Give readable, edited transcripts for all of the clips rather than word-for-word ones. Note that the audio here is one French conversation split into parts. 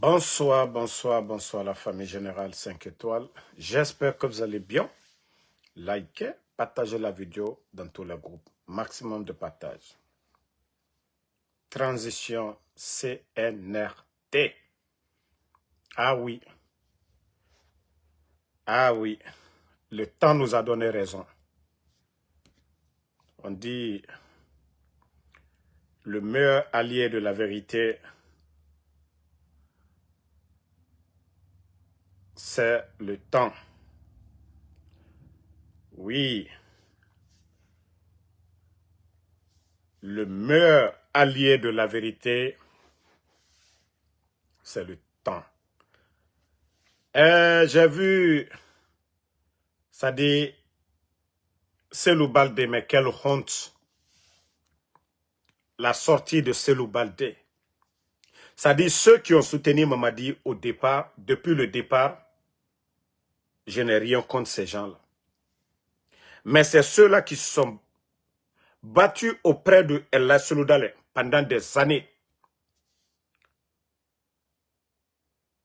Bonsoir, bonsoir, bonsoir la famille générale 5 étoiles. J'espère que vous allez bien. Likez, partagez la vidéo dans tous les groupes. Maximum de partage. Transition CNRT. Ah oui. Ah oui. Le temps nous a donné raison. On dit le meilleur allié de la vérité, c'est le temps. Oui. Le meilleur allié de la vérité, c'est le temps. J'ai vu, ça dit, Selou Baldé, mais quelle honte. La sortie de Selou Baldé. Ça dit, ceux qui ont soutenu Mamadi au départ, depuis le départ, je n'ai rien contre ces gens-là. Mais c'est ceux-là qui se sont battus auprès de Allah Selou Baldé pendant des années,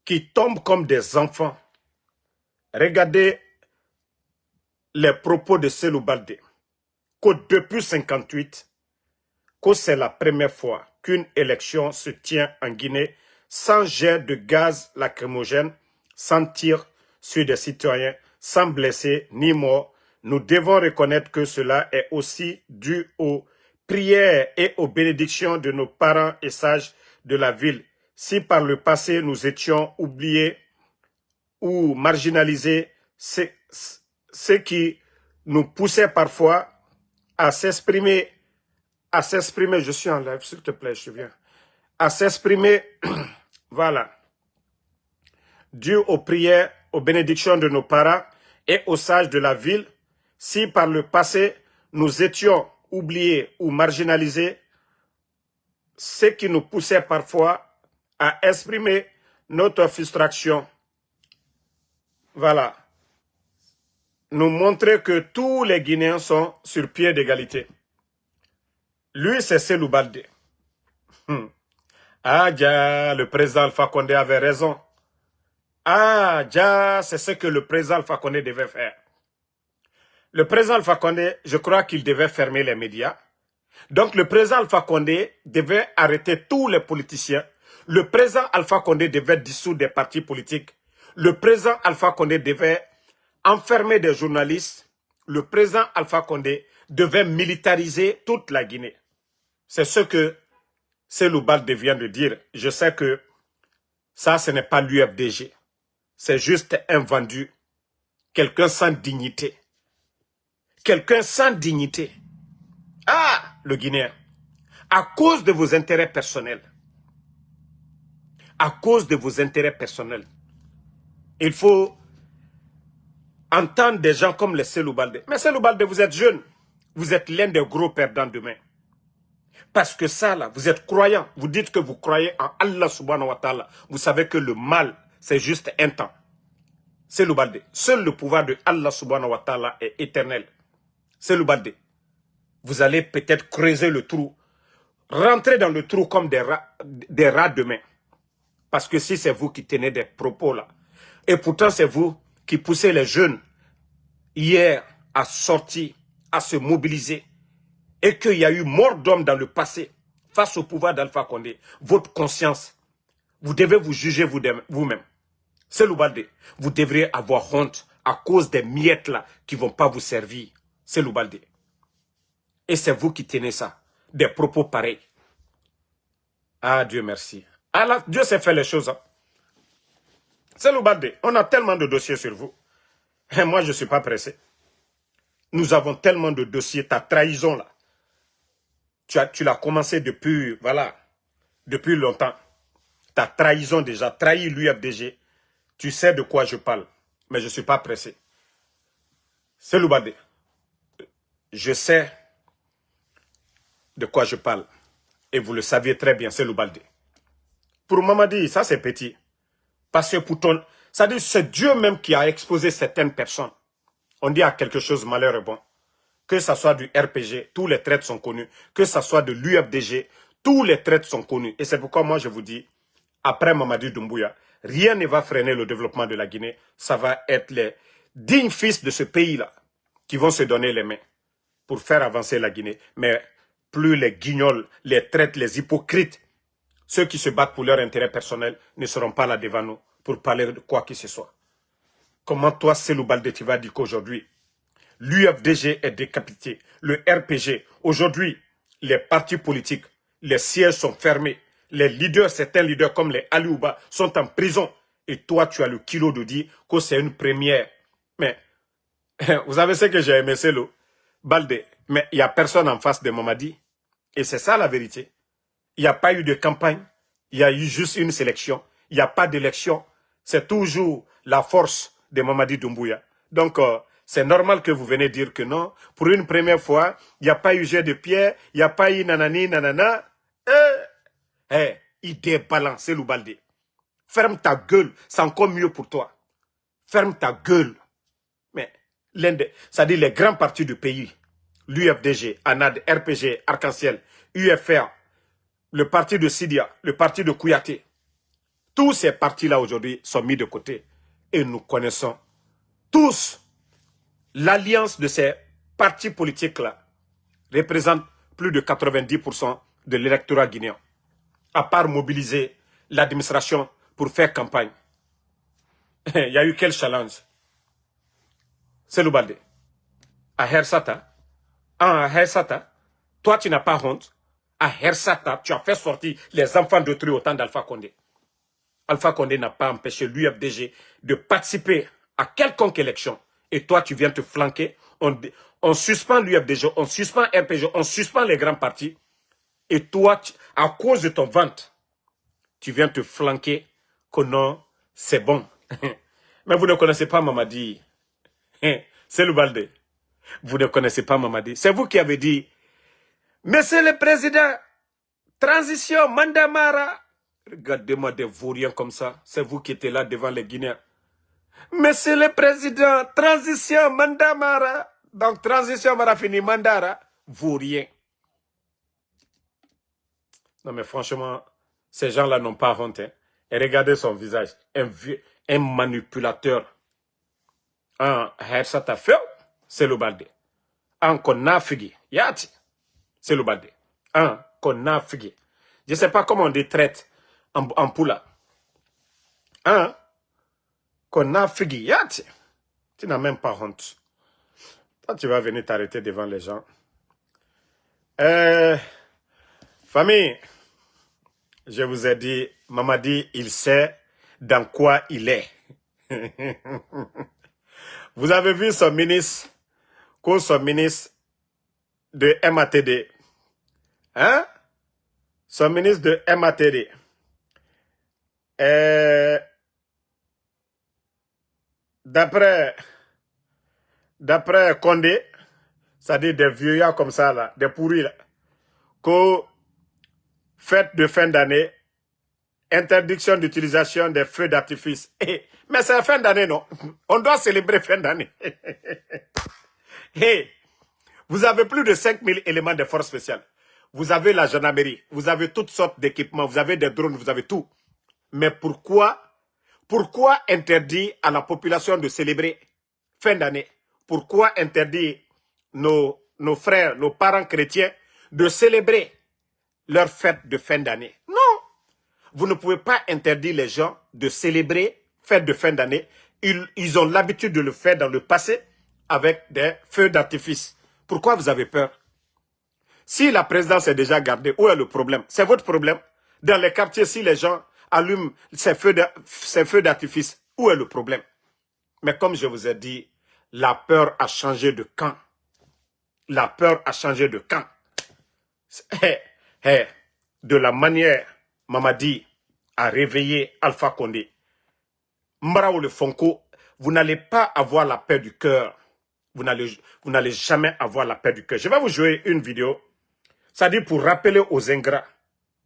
qui tombent comme des enfants. Regardez les propos de Selou Baldé, que depuis 1958, que c'est la première fois qu'une élection se tient en Guinée sans jet de gaz lacrymogène, sans tir sur des citoyens, sans blessés ni morts. Nous devons reconnaître que cela est aussi dû aux prières et aux bénédictions de nos parents et sages de la ville. Si par le passé nous étions oubliés ou marginalisés, ce qui nous poussait parfois à s'exprimer, je suis en live, s'il te plaît, je viens, à s'exprimer, voilà, dû aux prières, aux bénédictions de nos parents et aux sages de la ville. Si par le passé, nous étions oubliés ou marginalisés, ce qui nous poussait parfois à exprimer notre frustration, voilà, nous montrer que tous les Guinéens sont sur pied d'égalité. Lui, c'est Selou Baldé. Ah, ja, le président Alpha Condé avait raison. Ah, ja, c'est ce que le président Alpha Condé devait faire. Le président Alpha Condé, je crois qu'il devait fermer les médias. Donc, le président Alpha Condé devait arrêter tous les politiciens. Le président Alpha Condé devait dissoudre des partis politiques. Le président Alpha Condé devait enfermer des journalistes. Le président Alpha Condé devait militariser toute la Guinée. C'est ce que Selou Baldé vient de dire. Je sais que ça, ce n'est pas l'UFDG. C'est juste un vendu. Quelqu'un sans dignité. Quelqu'un sans dignité. Ah, le Guinéen. À cause de vos intérêts personnels. À cause de vos intérêts personnels. Il faut entendre des gens comme les Selou Baldé. Mais Selou Baldé, vous êtes jeune. Vous êtes l'un des gros perdants demain. Parce que ça, là, vous êtes croyant. Vous dites que vous croyez en Allah subhanahu wa ta'ala. Vous savez que le mal, c'est juste un temps. Selou Baldé. Seul le pouvoir de Allah subhanahu wa ta'ala est éternel. Selou Baldé. Vous allez peut-être creuser le trou. Rentrer dans le trou comme des rats demain. Parce que si c'est vous qui tenez des propos là. Et pourtant c'est vous qui poussez les jeunes hier à sortir, à se mobiliser. Et qu'il y a eu mort d'hommes dans le passé face au pouvoir d'Alpha Condé. Votre conscience, vous devez vous juger vous-même. Selou Baldé, vous devriez avoir honte à cause des miettes là qui ne vont pas vous servir. Selou Baldé. Et c'est vous qui tenez ça. Des propos pareils. Ah, Dieu merci. Alors, Dieu sait faire les choses. Hein. Selou Baldé, on a tellement de dossiers sur vous. Et moi, je ne suis pas pressé. Nous avons tellement de dossiers. Ta trahison là. Tu l'as commencé depuis, voilà, depuis longtemps. Ta trahison déjà, trahi l'UFDG. Tu sais de quoi je parle. Mais je ne suis pas pressé. Selou Baldé, je sais de quoi je parle. Et vous le saviez très bien, Selou Baldé. Pour Mamadi, ça c'est petit. Parce que pour ton... C'est-à-dire c'est Dieu même qui a exposé certaines personnes. On dit à quelque chose malheur et bon. Que ce soit du RPG, tous les traites sont connus. Que ce soit de l'UFDG, tous les traites sont connus. Et c'est pourquoi moi je vous dis, après Mamadi Doumbouya, rien ne va freiner le développement de la Guinée. Ça va être les dignes fils de ce pays-là qui vont se donner les mains pour faire avancer la Guinée. Mais plus les guignols, les traites, les hypocrites, ceux qui se battent pour leur intérêt personnel ne seront pas là devant nous pour parler de quoi que ce soit. Comment toi, Cellou Baldé, tu vas dire qu'aujourd'hui, l'UFDG est décapité, le RPG, aujourd'hui, les partis politiques, les sièges sont fermés, les leaders, certains leaders comme les Aliouba sont en prison, et toi, tu as le kilo de dire que c'est une première. Mais, vous savez ce que j'ai aimé, Cellou Baldé, mais il n'y a personne en face de Mamadi, et c'est ça la vérité. Il n'y a pas eu de campagne, il y a eu juste une sélection, il n'y a pas d'élection, c'est toujours la force de Mamadi Doumbouya. Donc, c'est normal que vous venez dire que non. Pour une première fois, il n'y a pas eu jet de pierre, il n'y a pas eu nanani, nanana. Il débalance, Cellou Baldé. Ferme ta gueule, c'est encore mieux pour toi. Ferme ta gueule. Mais, c'est-à-dire les grands partis du pays, l'UFDG, ANAD, RPG, Arc-en-Ciel, UFR, le parti de Sidia, le parti de Kouyaté, tous ces partis-là aujourd'hui sont mis de côté. Et nous connaissons tous l'alliance de ces partis politiques-là représente plus de 90% de l'électorat guinéen. À part mobiliser l'administration pour faire campagne. Il y a eu quel challenge? Cellou Baldé. À Hersata. À Hersata. Toi, tu n'as pas honte. À Hersata, tu as fait sortir les enfants d'autrui au temps d'Alpha Condé. Alpha Condé n'a pas empêché l'UFDG de participer à quelconque élection. Et toi, tu viens te flanquer. On suspend l'UFDG, on suspend RPG, on suspend les grands partis. Et toi, à cause de ton ventre, tu viens te flanquer que non, c'est bon. Mais vous ne connaissez pas Mamadi. C'est le Baldé. Vous ne connaissez pas Mamadi. C'est vous qui avez dit, Monsieur le Président, transition, Mandamara. Regardez-moi des vauriens comme ça. C'est vous qui étiez là devant les Guinéens. Monsieur le Président, transition, Mandamara. Donc, transition, Marafini, Mandara. Vaurien. Non, mais franchement, ces gens-là n'ont pas honte. Hein. Et regardez son visage. Un manipulateur. Un Hersata Feu, c'est le Baldé. Un Konafigi, Yati, c'est le Baldé. Un Konafigi. Je ne sais pas comment on dit traite en poula. Un Konafigi, Yati. Tu n'as même pas honte. Toi, tu vas venir t'arrêter devant les gens. Famille, je vous ai dit, Mamadi, il sait dans quoi il est. Vous avez vu son ministre, de MATD. Hein? Son ministre de MATD. D'après Condé, c'est-à-dire des vieillards comme ça, là, des pourris, là, qu'au fête de fin d'année, interdiction d'utilisation des feux d'artifice. Mais c'est la fin d'année, non? On doit célébrer fin d'année. Vous avez plus de 5000 éléments de force spéciale. Vous avez la gendarmerie, vous avez toutes sortes d'équipements, vous avez des drones, vous avez tout. Mais pourquoi interdire à la population de célébrer fin d'année? Pourquoi interdire nos frères, nos parents chrétiens de célébrer leur fête de fin d'année? Non! Vous ne pouvez pas interdire les gens de célébrer fête de fin d'année. Ils ont l'habitude de le faire dans le passé avec des feux d'artifice. Pourquoi vous avez peur? Si la présidence est déjà gardée, où est le problème? C'est votre problème. Dans les quartiers, si les gens allument ces feux d'artifice, où est le problème? Mais comme je vous ai dit, la peur a changé de camp. La peur a changé de camp. De la manière, Mamadi a réveillé Alpha Condé. Mbrao le Fonko, vous n'allez pas avoir la paix du cœur. Vous n'allez jamais avoir la paix du cœur. Je vais vous jouer une vidéo. C'est-à-dire pour rappeler aux ingrats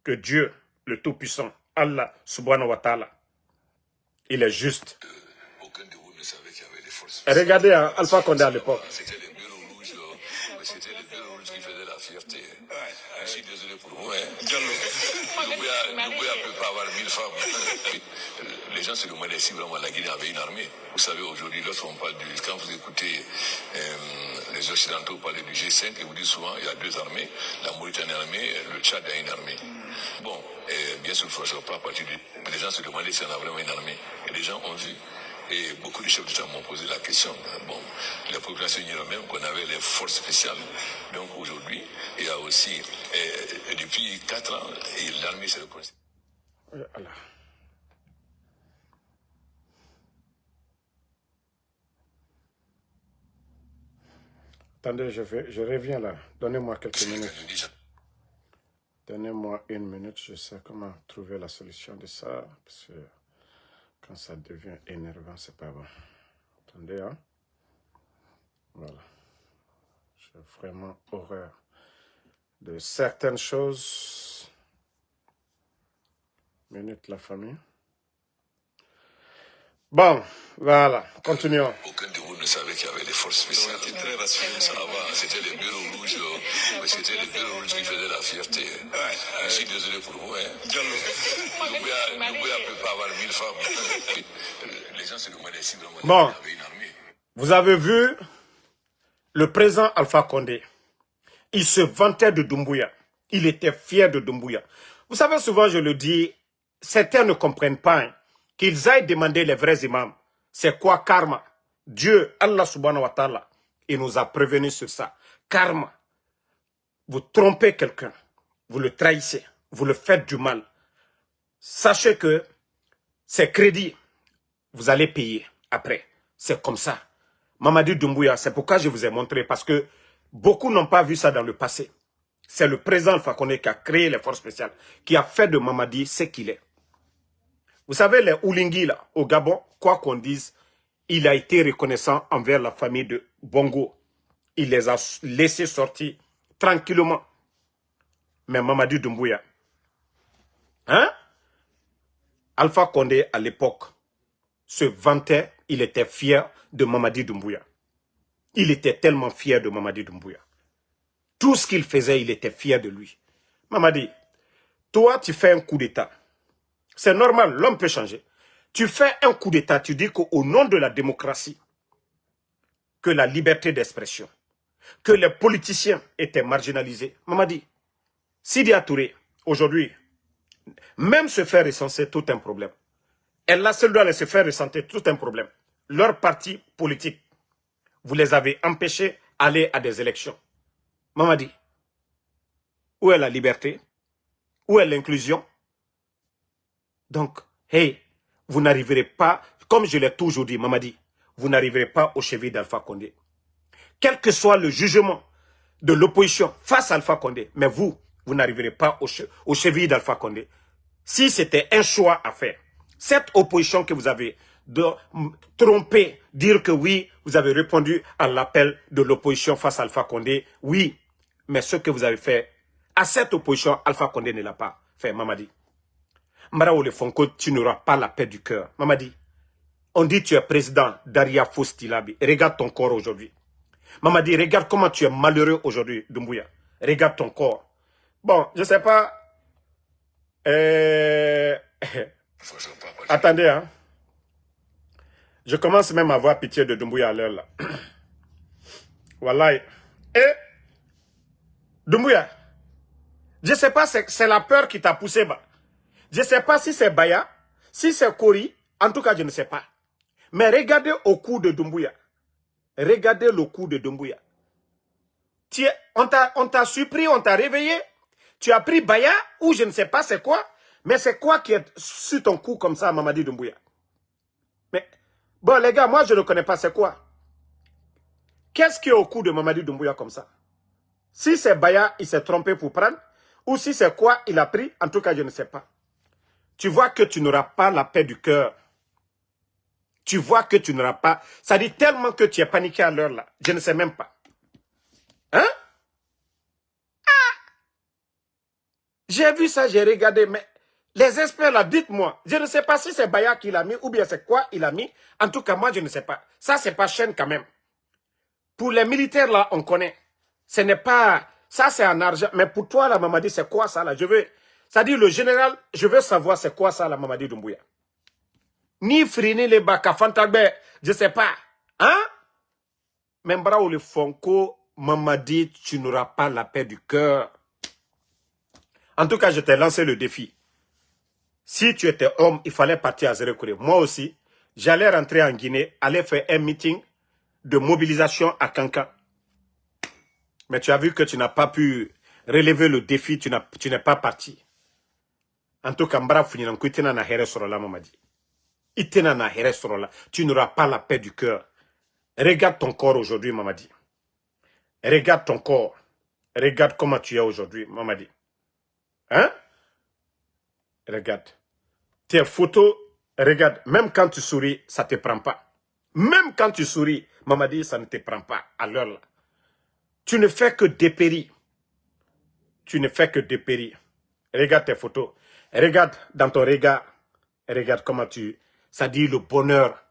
que Dieu, le Tout-Puissant, Allah, subhanahu wa ta'ala, il est juste. Aucun de vous ne savait qu'il y avait des forces. Regardez Alpha Condé à l'époque. C'était les bureaux rouges, c'était les bureaux rouges qui faisaient la fièvre. fierté. Je suis désolé pour vous. Doumbouya ne peut pas avoir 1000 femmes. Les gens se demandaient si vraiment la Guinée avait une armée. Vous savez, aujourd'hui, lorsqu'on parle quand vous écoutez les Occidentaux parler du G5, ils vous disent souvent il y a 2 armées, la Mauritanie armée, le Tchad a une armée. Bon, bien sûr, il ne faut pas partir du... Les gens se demandaient si on a vraiment une armée. Et les gens ont vu. Et beaucoup de chefs d'État m'ont posé la question. Bon, la population ignorait même qu'on avait les forces spéciales. Donc aujourd'hui, il y a aussi, depuis 4 ans, l'armée s'est reconnaissue. Attendez, je reviens là. Donnez-moi quelques minutes. Donnez-moi 1 minute, je sais comment trouver la solution de ça. Parce que quand ça devient énervant, c'est pas bon. Attendez, hein. Voilà. J'ai vraiment horreur de certaines choses. Minute, la famille. Bon, voilà, continuons. Aucun de vous ne savait qu'il y avait des forces spéciales. C'était très rassurant. Ça va, c'était les bureaux rouges, mais c'était les bureaux rouges qui faisaient la fierté. Je suis désolé pour vous. Doumbouya ne peut pas avoir 1000 femmes. Les gens se demandaient si vraiment il y avait une armée. Vous avez vu le président Alpha Condé. Il se vantait de Doumbouya. Il était fier de Doumbouya. Vous savez, souvent je le dis, certains ne comprennent pas qu'ils aillent demander les vrais imams. C'est quoi karma? Dieu, Allah subhanahu wa ta'ala, il nous a prévenus sur ça. Karma. Vous trompez quelqu'un, vous le trahissez, vous le faites du mal. Sachez que ces crédits, vous allez payer après. C'est comme ça. Mamadi Doumbouya, c'est pourquoi je vous ai montré, parce que beaucoup n'ont pas vu ça dans le passé. C'est le président Alpha Condé qui a créé les forces spéciales, qui a fait de Mamadi ce qu'il est. Vous savez, les Oulingui, là, au Gabon, quoi qu'on dise, il a été reconnaissant envers la famille de Bongo. Il les a laissés sortir tranquillement. Mais Mamadi Doumbouya, hein? Alpha Condé, à l'époque, se vantait, il était fier de Mamadi Doumbouya. Il était tellement fier de Mamadi Doumbouya. Tout ce qu'il faisait, il était fier de lui. Mamadi, toi, tu fais un coup d'État. C'est normal, l'homme peut changer. Tu fais un coup d'État, tu dis qu'au nom de la démocratie, que la liberté d'expression, que les politiciens étaient marginalisés. Mamadi, Sidi Touré, aujourd'hui, même se faire recenser, tout un problème. Elle là, seule doit se faire ressentir, tout un problème. Leur parti politique, vous les avez empêchés d'aller à des élections. Mamadi, où est la liberté? Où est l'inclusion? Donc, hey, vous n'arriverez pas, comme je l'ai toujours dit, Mamadi, vous n'arriverez pas au chevilles d'Alpha Condé. Quel que soit le jugement de l'opposition face à Alpha Condé, mais vous n'arriverez pas au chevilles d'Alpha Condé. Si c'était un choix à faire, cette opposition que vous avez trompé, dire que oui, vous avez répondu à l'appel de l'opposition face à Alpha Condé, oui, mais ce que vous avez fait, à cette opposition, Alpha Condé ne l'a pas fait, Mamadi. Mbarao Le Fonko, tu n'auras pas la paix du cœur. Mamadi, on dit que tu es président d'Aria Fostilabi. Regarde ton corps aujourd'hui. Mamadi, regarde comment tu es malheureux aujourd'hui, Doumbouya. Regarde ton corps. Bon, je ne sais pas. Attendez, hein. Je commence même à avoir pitié de Doumbouya à l'heure là. Voilà. Et Doumbouya, je ne sais pas, c'est la peur qui t'a poussé bas. Je ne sais pas si c'est Baya, si c'est Kori, en tout cas je ne sais pas. Mais regardez au cou de Doumbouya. Regardez le cou de Doumbouya. On t'a surpris, on t'a réveillé. Tu as pris Baya ou je ne sais pas c'est quoi. Mais c'est quoi qui est sur ton cou comme ça, Mamadi Doumbouya? Mais bon les gars, moi je ne connais pas c'est quoi. Qu'est-ce qui est au cou de Mamadi Doumbouya comme ça? Si c'est Baya, il s'est trompé pour prendre. Ou si c'est quoi il a pris, en tout cas je ne sais pas. Tu vois que tu n'auras pas la paix du cœur. Tu vois que tu n'auras pas... Ça dit tellement que tu es paniqué à l'heure là. Je ne sais même pas. Hein? Ah! J'ai vu ça, j'ai regardé. Mais les experts là, dites-moi. Je ne sais pas si c'est Baya qui l'a mis ou bien c'est quoi il a mis. En tout cas, moi, je ne sais pas. Ça, c'est pas chaîne quand même. Pour les militaires là, on connaît. Ce n'est pas Ça, c'est en argent. Mais pour toi, la Mamadi, c'est quoi ça, là? Ça dit le général, je veux savoir c'est quoi ça, la Mamadi Doumbouya. Ni Frini, les Baka, Fantagbe, je sais pas. Hein? Même ou le Fonko, Mamadi, tu n'auras pas la paix du cœur. En tout cas, je t'ai lancé le défi. Si tu étais homme, il fallait partir à Zérekouré. Moi aussi, j'allais rentrer en Guinée, aller faire un meeting de mobilisation à Kankan. Mais tu as vu que tu n'as pas pu relever le défi, tu n'es pas parti. En tout cas, tu n'auras pas la paix du cœur. Regarde ton corps aujourd'hui, Mamadi. Regarde ton corps. Regarde comment tu es aujourd'hui, Mamadi. Hein? Regarde. Tes photos, regarde, même quand tu souris, ça ne te prend pas. Même quand tu souris, Mamadi, ça ne te prend pas à l'heure là. Tu ne fais que dépérir. Tu ne fais que dépérir. Regarde tes photos. Regarde dans ton regard. Regarde comment ça dit le bonheur,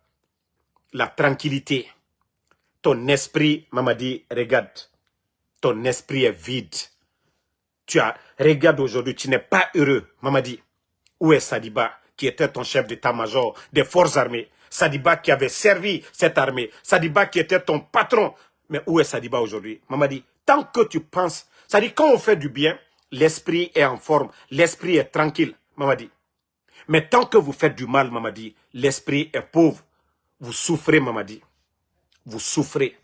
la tranquillité. Ton esprit, Mamadi, regarde. Ton esprit est vide. Regarde aujourd'hui, tu n'es pas heureux, Mamadi. Où est Sadiba, qui était ton chef d'état-major des forces armées? Sadiba qui avait servi cette armée. Sadiba qui était ton patron. Mais où est Sadiba aujourd'hui? Mamadi, tant que tu penses, ça dit quand on fait du bien, l'esprit est en forme, l'esprit est tranquille, Mamadi. Mais tant que vous faites du mal, Mamadi, l'esprit est pauvre. Vous souffrez, Mamadi. Vous souffrez.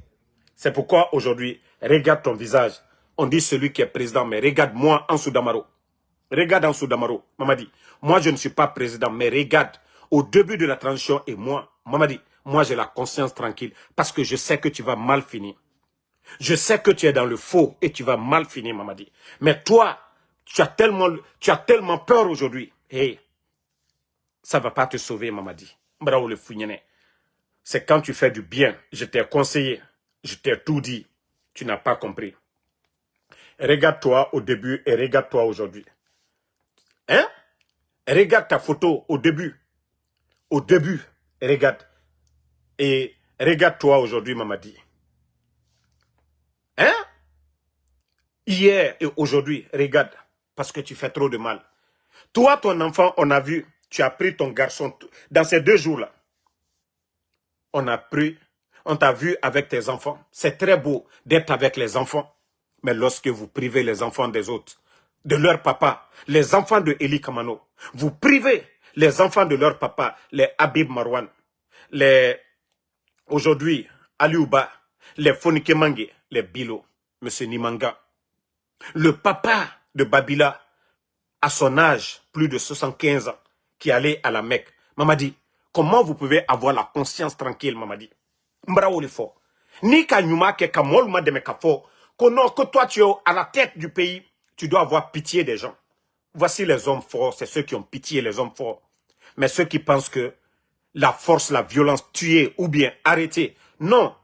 C'est pourquoi aujourd'hui, regarde ton visage. On dit celui qui est président, mais regarde-moi en Soudamaro. Regarde en Soudamaro, Mamadi. Moi, je ne suis pas président, mais regarde. Au début de la transition, et moi, Mamadi, moi, j'ai la conscience tranquille parce que je sais que tu vas mal finir. Je sais que tu es dans le faux et tu vas mal finir, Mamadi. Mais toi, tu as tellement peur aujourd'hui. Hey, ça ne va pas te sauver, Mamadi. Bravo le fouignene. C'est quand tu fais du bien. Je t'ai conseillé. Je t'ai tout dit. Tu n'as pas compris. Regarde-toi au début et regarde-toi aujourd'hui. Hein? Regarde ta photo au début. Au début, regarde. Et regarde-toi aujourd'hui, Mamadi. Hein? Hier et aujourd'hui, regarde. Parce que tu fais trop de mal. Toi, ton enfant, on a vu, tu as pris ton garçon. Dans ces 2 jours-là, on t'a vu avec tes enfants. C'est très beau d'être avec les enfants. Mais lorsque vous privez les enfants des autres, de leur papa, les enfants de Eli Kamano, vous privez les enfants de leur papa, les Habib Marwan, aujourd'hui, Aliouba, les Fonike Mange, les Bilo, M. Nimanga. Le papa de Babila, à son âge, plus de 75 ans, qui allait à la Mecque. Mamadi, comment vous pouvez avoir la conscience tranquille, Mamadi? Mbrao le fort. Ni ka nyuma ke ka molma de me ka fort. Que toi tu es à la tête du pays, tu dois avoir pitié des gens. Voici les hommes forts, c'est ceux qui ont pitié, les hommes forts. Mais ceux qui pensent que la force, la violence, tuer ou bien arrêter. Non,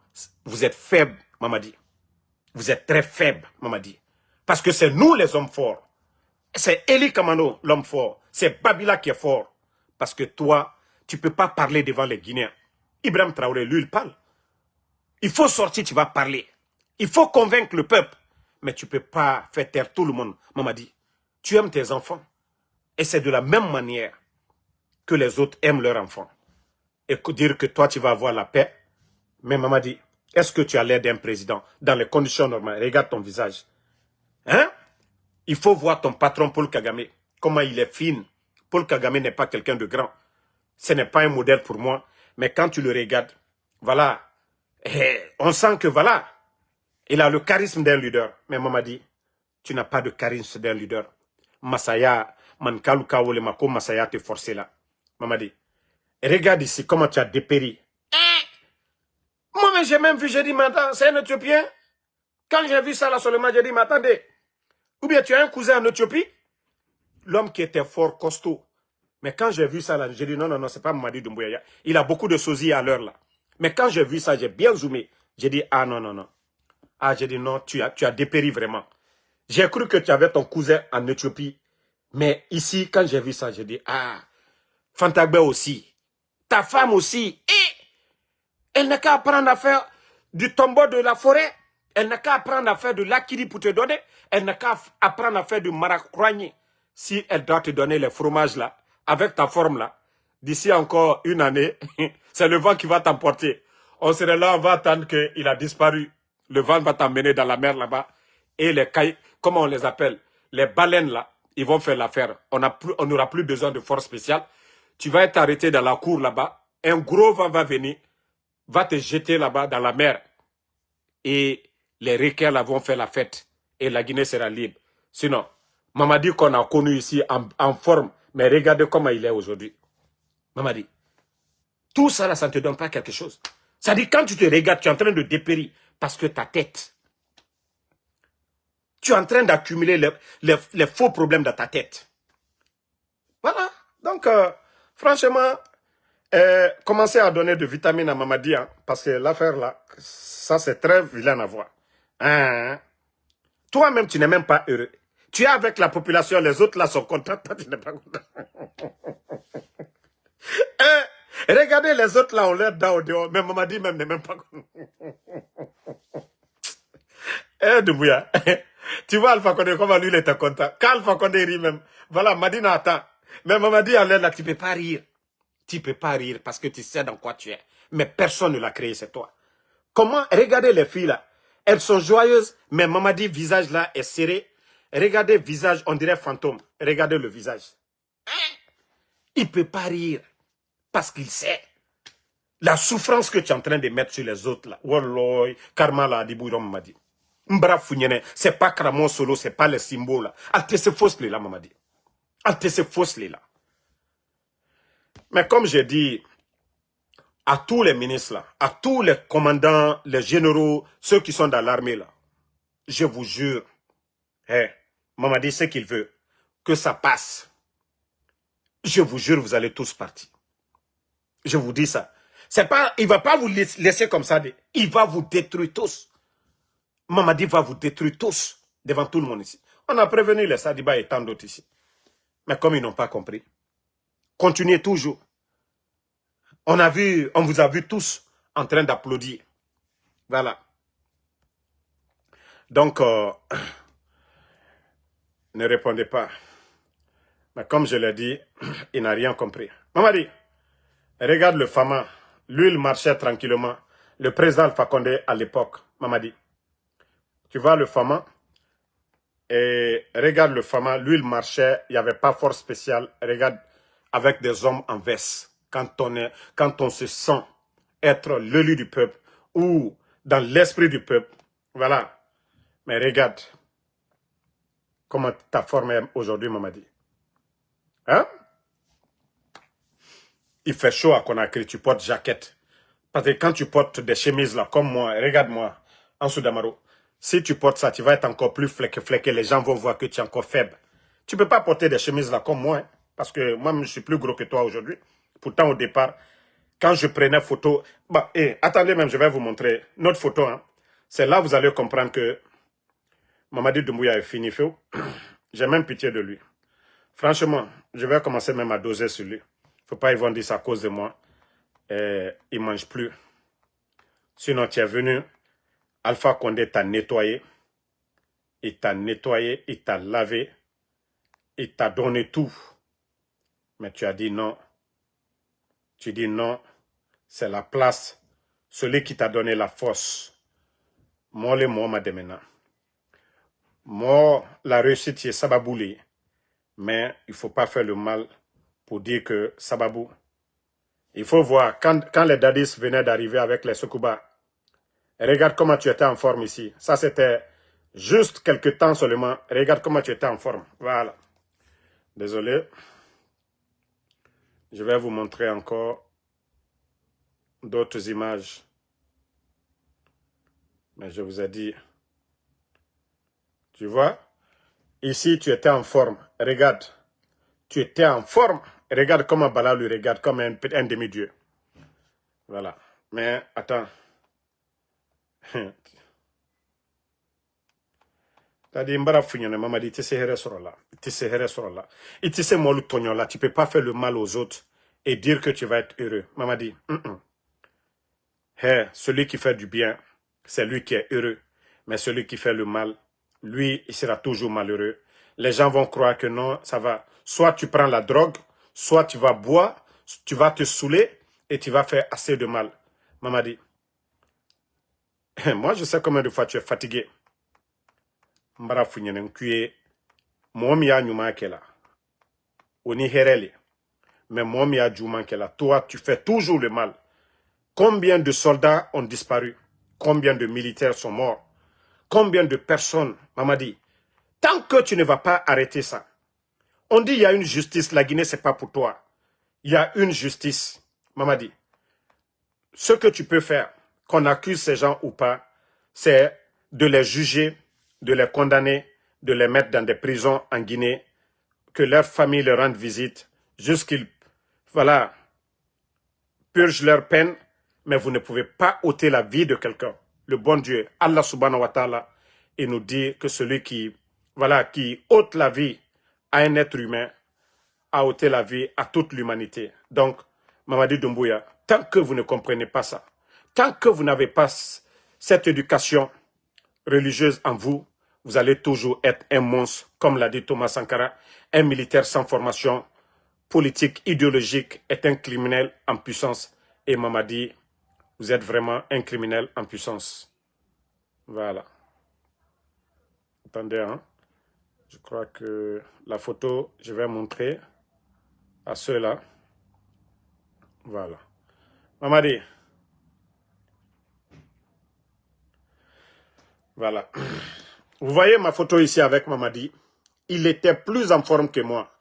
vous êtes faibles, Mamadi. Vous êtes très faibles, Mamadi. Parce que c'est nous les hommes forts. C'est Eli Kamano, l'homme fort. C'est Babila qui est fort. Parce que toi, tu ne peux pas parler devant les Guinéens. Ibrahim Traoré, lui, il parle. Il faut sortir, tu vas parler. Il faut convaincre le peuple. Mais tu ne peux pas faire taire tout le monde. Mamadi, tu aimes tes enfants. Et c'est de la même manière que les autres aiment leurs enfants. Et dire que toi, tu vas avoir la paix. Mais Mamadi, est-ce que tu as l'air d'un président dans les conditions normales? Regarde ton visage. Hein? Il faut voir ton patron Paul Kagame. Comment il est fin. Paul Kagame n'est pas quelqu'un de grand. Ce n'est pas un modèle pour moi. Mais quand tu le regardes, voilà. On sent que voilà. Il a le charisme d'un leader. Mais Mamadi, tu n'as pas de charisme d'un leader. Masaya, Mankaluka Wole Mako Masaya te forcé là. Mamadi, regarde ici comment tu as dépéri. Moi, j'ai même vu, j'ai dit, maintenant, c'est un Éthiopien. Quand j'ai vu ça là seulement, j'ai dit, mais attendez. Ou bien tu as un cousin en Éthiopie. L'homme qui était fort, costaud. Mais quand j'ai vu ça là, j'ai dit, non, non, non, c'est pas Mamadi Doumbouya. Il a beaucoup de sosie à l'heure là. Mais quand j'ai vu ça, j'ai bien zoomé. J'ai dit, ah non, non, non. Ah, j'ai dit, non, tu as dépéri vraiment. J'ai cru que tu avais ton cousin en Éthiopie. Mais ici, quand j'ai vu ça, j'ai dit, ah, Fantagbe aussi. Ta femme aussi. Et elle n'a qu'à apprendre à faire du tombeau de la forêt. Elle n'a qu'à apprendre à faire de l'akiri pour te donner. Elle n'a qu'à apprendre à faire du maracroigné. Si elle doit te donner les fromages là, avec ta forme là, d'ici encore une année, c'est le vent qui va t'emporter. On serait là, on va attendre qu'il a disparu. Le vent va t'emmener dans la mer là-bas. Et les cailles, comment on les appelle? Les baleines là, ils vont faire l'affaire. On n'aura plus besoin de force spéciale. Tu vas être arrêté dans la cour là-bas. Un gros vent va venir, va te jeter là-bas dans la mer. Et les requins là vont faire la fête. Et la Guinée sera libre. Sinon, Mamadi qu'on a connu ici en forme, mais regardez comment il est aujourd'hui. Mamadi, tout ça là, ça ne te donne pas quelque chose. Ça dit quand tu te regardes, tu es en train de dépérir parce que ta tête, tu es en train d'accumuler les faux problèmes dans ta tête. Voilà. Donc, franchement, commencez à donner de vitamines à Mamadi, hein, parce que l'affaire là, ça c'est très vilain à voir. Hein? Toi-même, tu n'es même pas heureux. Tu es avec la population, les autres là sont contents, toi tu n'es pas content. Regardez les autres là, on leur dent au dehors, mais Mamadi même n'est même pas content. Doumbouya, tu vois Alpha Condé, comment lui il était content. Quand Alpha Condé rit même, voilà, Madina attend. Mais Mamadi en l'air là, tu ne peux pas rire. Tu ne peux pas rire parce que tu sais dans quoi tu es. Mais personne ne l'a créé, c'est toi. Comment, regardez les filles là, elles sont joyeuses, mais Mamadi visage là est serré. Regardez le visage, on dirait fantôme. Regardez le visage. Il ne peut pas rire parce qu'il sait la souffrance que tu es en train de mettre sur les autres là. Wallah, karma là, Adibouiron Mamadi. Mbra Founyene, c'est pas Kramon Solo, c'est pas les symboles là. Alte se fausse là, Mamadi. Alte se fausse là. Mais comme j'ai dit, à tous les ministres là, à tous les commandants, les généraux, ceux qui sont dans l'armée là, je vous jure, Mamadi sait qu'il veut, que ça passe. Je vous jure, vous allez tous partir. Je vous dis ça. C'est pas, il ne va pas vous laisser comme ça. Il va vous détruire tous. Mamadi va vous détruire tous devant tout le monde ici. On a prévenu les Sadiba et tant d'autres ici. Mais comme ils n'ont pas compris, continuez toujours. On vous a vu tous en train d'applaudir. Voilà. Donc, ne répondez pas. Mais comme je l'ai dit, il n'a rien compris. Mamadi, regarde le Fama. Lui, il marchait tranquillement. Le président Alpha Condé à l'époque, Mamadi. Tu vois le Fama et regarde le Fama. Lui, il marchait. Il n'y avait pas force spéciale. Regarde, avec des hommes en veste. Quand on se sent être l'élu du peuple ou dans l'esprit du peuple. Voilà. Mais regarde comment ta forme est aujourd'hui, Mamadi. Hein? Il fait chaud à Conakry, tu portes jaquette. Parce que quand tu portes des chemises là, comme moi, regarde-moi, en Soudamaro, si tu portes ça, tu vas être encore plus flequé, les gens vont voir que tu es encore faible. Tu ne peux pas porter des chemises là comme moi, hein, parce que moi, je suis plus gros que toi aujourd'hui. Pourtant, au départ, quand je prenais photo, bah, attendez même, je vais vous montrer notre photo. Hein. C'est là que vous allez comprendre que Mamadi Doumbouya est fini. J'ai même pitié de lui. Franchement, je vais commencer même à doser sur lui. Il ne faut pas ils vont dire ça à cause de moi. Il ne mange plus. Sinon, tu es venu, Alpha Condé t'a nettoyé. Il t'a nettoyé, il t'a lavé. Il t'a donné tout. Mais tu as dit non. Tu dis non, c'est la place. Celui qui t'a donné la force. Moi, le moi, mademena. Moi, la réussite, c'est Sababouli. Mais il ne faut pas faire le mal pour dire que Sababou. Il faut voir, quand les dadis venaient d'arriver avec les Sokuba, regarde comment tu étais en forme ici. Ça, c'était juste quelques temps seulement. Regarde comment tu étais en forme. Voilà. Désolé. Je vais vous montrer encore d'autres images. Mais je vous ai dit. Tu vois? Ici, tu étais en forme. Regarde. Tu étais en forme. Regarde comment Bala lui regarde comme un demi-dieu. Voilà. Mais attends. T'as dit, Mbara Founyane, maman dit, tu sais, tu sais, moi, le tonyon là, tu peux pas faire le mal aux autres et dire que tu vas être heureux. Maman dit, celui qui fait du bien, c'est lui qui est heureux. Mais celui qui fait le mal, lui, il sera toujours malheureux. Les gens vont croire que non, ça va. Soit tu prends la drogue, soit tu vas boire, tu vas te saouler et tu vas faire assez de mal. Mamadi, moi je sais combien de fois tu es fatigué. Mbara funyenen kuye, momi ya nyuma kela. Oni hereli. Mais momi ya juma kela. Toi, tu fais toujours le mal. Combien de soldats ont disparu? Combien de militaires sont morts? Combien de personnes, Mamadi? Tant que tu ne vas pas arrêter ça, on dit il y a une justice, la Guinée, c'est pas pour toi. Il y a une justice, Mamadi. Ce que tu peux faire, qu'on accuse ces gens ou pas, c'est de les juger, de les condamner, de les mettre dans des prisons en Guinée, que leurs familles leur rendent visite, jusqu'ils, voilà, purgent leur peine, mais vous ne pouvez pas ôter la vie de quelqu'un. Le bon Dieu, Allah subhanahu wa ta'ala, il nous dit que celui qui, voilà, qui ôte la vie à un être humain, a ôté la vie à toute l'humanité. Donc, Mamadi Doumbouya, tant que vous ne comprenez pas ça, tant que vous n'avez pas cette éducation religieuse en vous, vous allez toujours être un monstre, comme l'a dit Thomas Sankara, un militaire sans formation politique, idéologique, est un criminel en puissance. Et Mamadi, vous êtes vraiment un criminel en puissance. Voilà. Attendez, hein. Je crois que la photo, je vais montrer à ceux-là. Voilà. Mamadi. Voilà. Vous voyez ma photo ici avec Mamadi. Il était plus en forme que moi.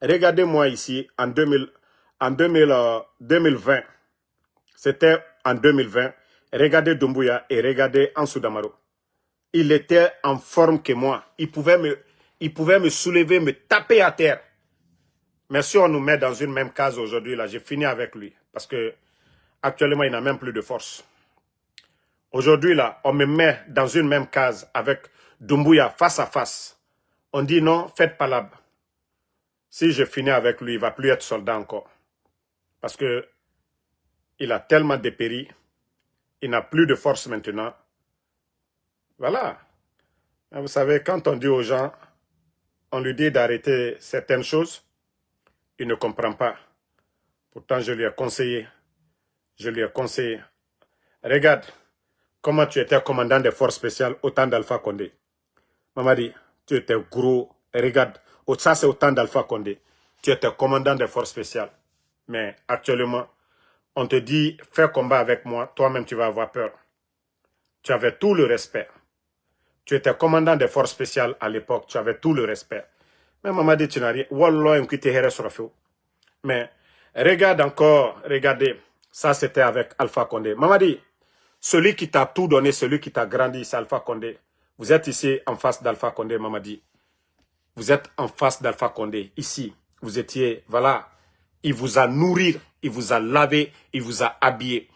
Regardez-moi ici en 2020. C'était en 2020. Regardez Doumbouya et regardez Ansou Damaro. Il était en forme que moi. Il pouvait me soulever, me taper à terre. Mais si on nous met dans une même case aujourd'hui, là, j'ai fini avec lui. Parce que actuellement, il n'a même plus de force. Aujourd'hui, là, on me met dans une même case avec Doumbouya face à face. On dit non, faites palabre. Si je finis avec lui, il ne va plus être soldat encore. Parce que il a tellement dépéri. Il n'a plus de force maintenant. Voilà. Et vous savez, quand on dit aux gens, on lui dit d'arrêter certaines choses, il ne comprend pas. Pourtant, je lui ai conseillé. Je lui ai conseillé. Regarde comment tu étais commandant des forces spéciales au temps d'Alpha Condé. Mamadi, tu étais gros. Regarde, ça c'est au temps d'Alpha Condé. Tu étais commandant des forces spéciales. Mais actuellement, on te dit, fais combat avec moi, toi-même tu vas avoir peur. Tu avais tout le respect. Tu étais commandant des forces spéciales à l'époque, tu avais tout le respect. Mais Mamadi, tu n'as rien. Wallah, mais regarde encore, regardez, ça c'était avec Alpha Condé. Mamadi, celui qui t'a tout donné, celui qui t'a grandi, c'est Alpha Condé. Vous êtes ici en face d'Alpha Condé, Mamadi. Vous êtes en face d'Alpha Condé, ici. Vous étiez, voilà, il vous a nourri, il vous a lavé, il vous a habillé.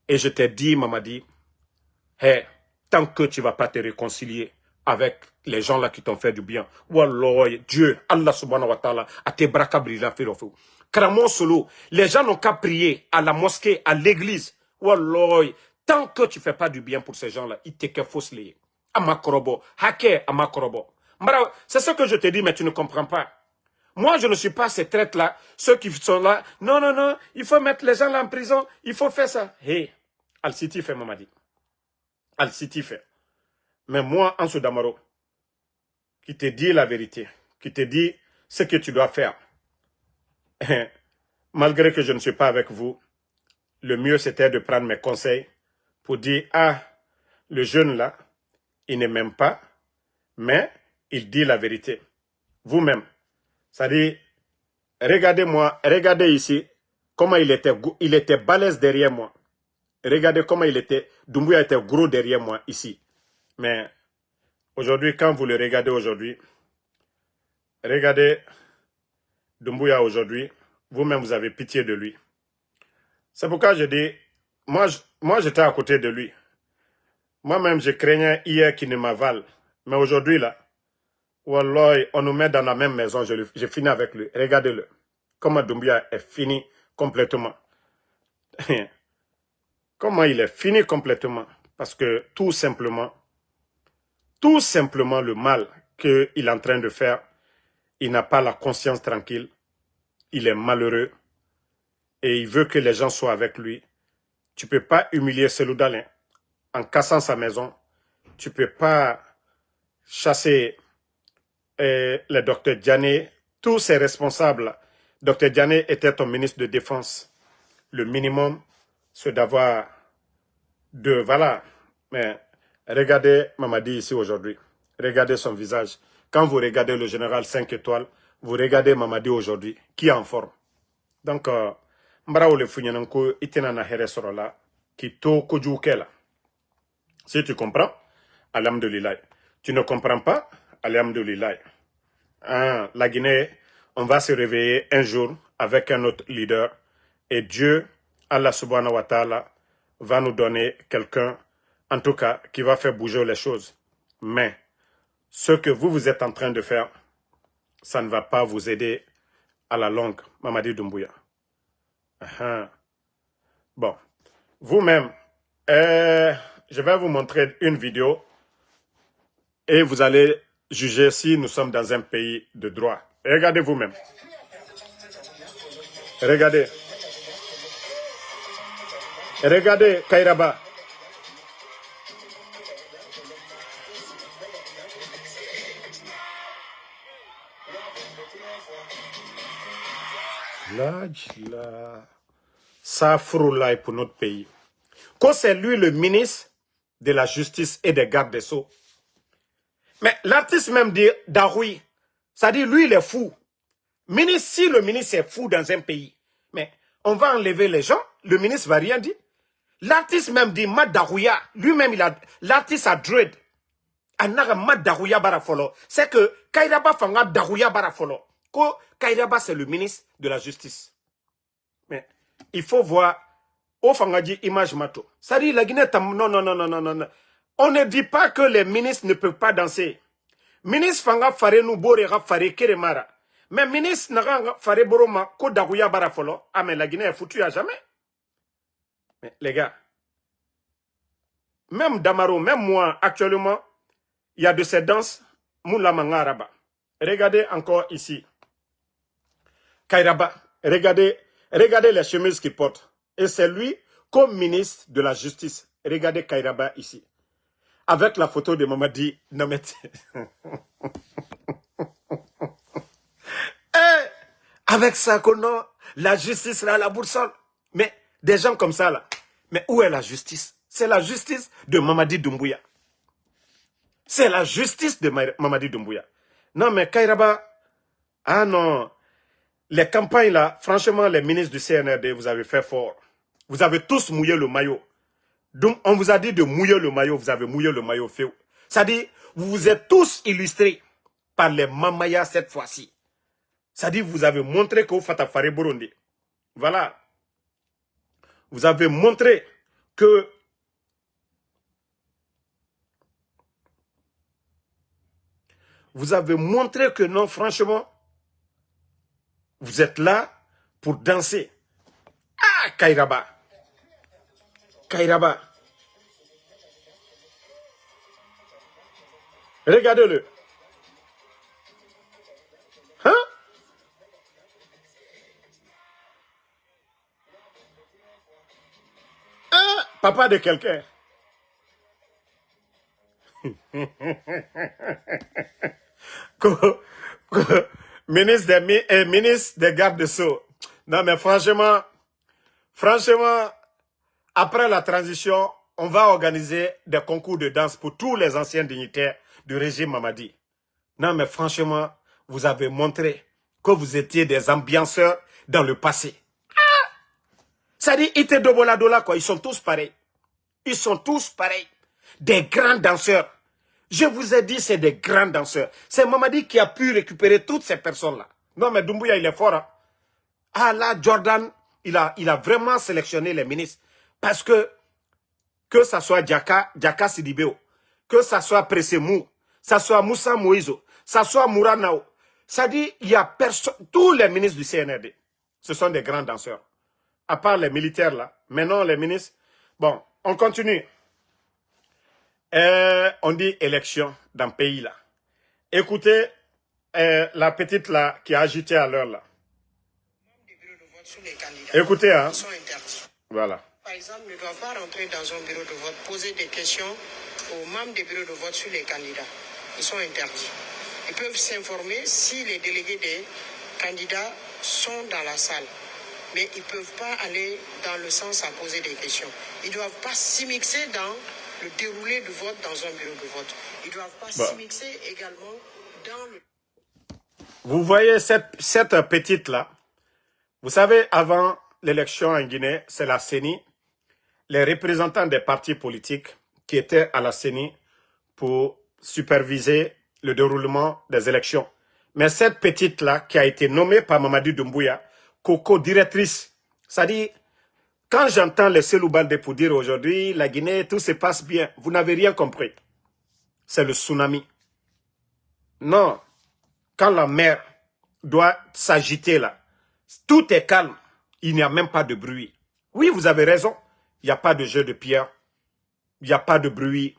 Et je t'ai dit, Mamadi, hey, tant que tu ne vas pas te réconcilier avec les gens là qui t'ont fait du bien, Wallah, Dieu, Allah subhanahu wa ta'ala, a tes bras brillants, Kramon solo, les gens n'ont qu'à prier à la mosquée, à l'église. Wallah, tant que tu ne fais pas du bien pour ces gens-là, ils te que fausse les. Amakorobo, hake amakorobo. C'est ce que je te dis, mais tu ne comprends pas. Moi, je ne suis pas ces traites-là, ceux qui sont là. Non, non, non, il faut mettre les gens là en prison, il faut faire ça. Hé, Al-Siti fait, Mamadi. Al-Siti fait. Mais moi, Ansou Damaro, qui te dit la vérité, qui te dit ce que tu dois faire, malgré que je ne suis pas avec vous, le mieux c'était de prendre mes conseils pour dire, ah, le jeune là, il ne m'aime pas, mais il dit la vérité. Vous-même, c'est-à-dire, regardez-moi, regardez ici, comment il était balèze derrière moi. Regardez comment il était, Doumbouya était gros derrière moi ici. Mais aujourd'hui, quand vous le regardez aujourd'hui, regardez Doumbouya aujourd'hui, vous-même vous avez pitié de lui. C'est pourquoi je dis, moi j'étais à côté de lui. Moi-même je craignais hier qu'il ne m'avale. Mais aujourd'hui là, Wallah, on nous met dans la même maison, je finis avec lui. Regardez-le. Comment Doumbouya est fini complètement. Comment il est fini complètement. Parce que tout simplement, tout simplement le mal qu'il est en train de faire. Il n'a pas la conscience tranquille. Il est malheureux. Et il veut que les gens soient avec lui. Tu ne peux pas humilier Cellou Dalein en cassant sa maison. Tu ne peux pas chasser le docteur Diané. Tous ces responsables. Docteur Diané était ton ministre de Défense. Le minimum, c'est d'avoir de... Voilà. Mais regardez Mamadi ici aujourd'hui. Regardez son visage. Quand vous regardez le général 5 étoiles, vous regardez Mamadi aujourd'hui, qui est en forme. Donc, Mbraoule Funyananko, Itenana Heresorola, qui to Kojukela. Si tu comprends, alhamdoulilah. Tu ne comprends pas, alhamdoulilah. La Guinée, on va se réveiller un jour avec un autre leader. Et Dieu, Allah subhanahu wa ta'ala, va nous donner quelqu'un, en tout cas, qui va faire bouger les choses. Mais, ce que vous êtes en train de faire, ça ne va pas vous aider à la longue, Mamadi Doumbouya. Bon, vous-même, je vais vous montrer une vidéo et vous allez juger si nous sommes dans un pays de droit. Regardez vous-même. Regardez. Regardez Kairaba. Ça froulaille pour notre pays. Quand c'est lui le ministre de la justice et des gardes des sceaux. Mais l'artiste même dit Daroui, ça dit lui il est fou. Si le ministre est fou dans un pays, mais on va enlever les gens, le ministre va rien dire. L'artiste même dit Mad Darouya, lui-même l'artiste a dread. Anara Mad Darouya barafolo. C'est que Kairaba fanga Darouya barafolo. Ko Kairaba c'est le ministre de la justice. Mais il faut voir au Fangadji image mato. Ça dit la Guinée non. On ne dit pas que les ministres ne peuvent pas danser. Ministre Fanga Fare nous borera Fare Keremara. Mais ministre Naga Fare Boroma ko Darouya barafolo. Ah mais la Guinée est foutue à jamais. Mais les gars, même Damaro, même moi actuellement, il y a de ces danses Moula Mangaraba. Regardez encore ici. Kairaba, regardez les chemises qu'il porte. Et c'est lui comme ministre de la justice. Regardez Kairaba ici. Avec la photo de Mamadi Namet. Avec ça, qu'on la justice là, la boursole. Mais des gens comme ça là. Mais où est la justice? C'est la justice de Mamadi Doumbouya. C'est la justice de Mamadi Doumbouya. Non mais Kairaba, ah non. Les campagnes là, franchement, les ministres du CNRD, vous avez fait fort. Vous avez tous mouillé le maillot. Donc, on vous a dit de mouiller le maillot, vous avez mouillé le maillot fait. C'est-à-dire, vous vous êtes tous illustrés par les Mamaya cette fois-ci. C'est-à-dire, vous avez montré que vous faites affaire Burundi. Voilà. Vous avez montré que non, franchement, vous êtes là pour danser. Ah, Kairaba. Kairaba. Regardez-le. Hein? Ah, papa de quelqu'un. Ministre des gardes de Sceaux. Non mais franchement, après la transition, on va organiser des concours de danse pour tous les anciens dignitaires du régime Mamadi. Non mais franchement, vous avez montré que vous étiez des ambianceurs dans le passé. Ah! Ça dit, Ite Doboladola quoi, ils sont tous pareils. Ils sont tous pareils. Des grands danseurs. Je vous ai dit, c'est des grands danseurs. C'est Mamadi qui a pu récupérer toutes ces personnes-là. Non, mais Doumbouya, il est fort. Hein? Ah là, Jordan, il a vraiment sélectionné les ministres. Parce que ça soit Djaka Sidibéo, que ça soit Pressemou, ça soit Moussa Moïso, ça soit Mouranao. Ça dit, il y a personne, tous les ministres du CNRD, ce sont des grands danseurs. À part les militaires là. Maintenant, les ministres, bon, on continue. On dit élection dans le pays là. Écoutez, la petite là qui a agité à l'heure là. Écoutez, hein. Voilà. Par exemple, ne doivent pas rentrer dans un bureau de vote, poser des questions aux membres des bureaux de vote sur les candidats. Ils sont interdits. Ils peuvent s'informer si les délégués des candidats sont dans la salle. Mais ils ne peuvent pas aller dans le sens à poser des questions. Ils ne doivent pas s'immiscer dans le déroulé du vote dans un bureau de vote. Ils ne doivent pas s'immiscer également dans le... Vous voyez cette petite-là. Vous savez, avant l'élection en Guinée, c'est la CENI, les représentants des partis politiques qui étaient à la CENI pour superviser le déroulement des élections. Mais cette petite-là, qui a été nommée par Mamadi Doumbouya, co-directrice, ça dit, quand j'entends les Cellou Baldé pour dire aujourd'hui, la Guinée, tout se passe bien, vous n'avez rien compris. C'est le tsunami. Non, quand la mer doit s'agiter là, tout est calme, il n'y a même pas de bruit. Oui, vous avez raison, il n'y a pas de jeu de pierre, il n'y a pas de bruit,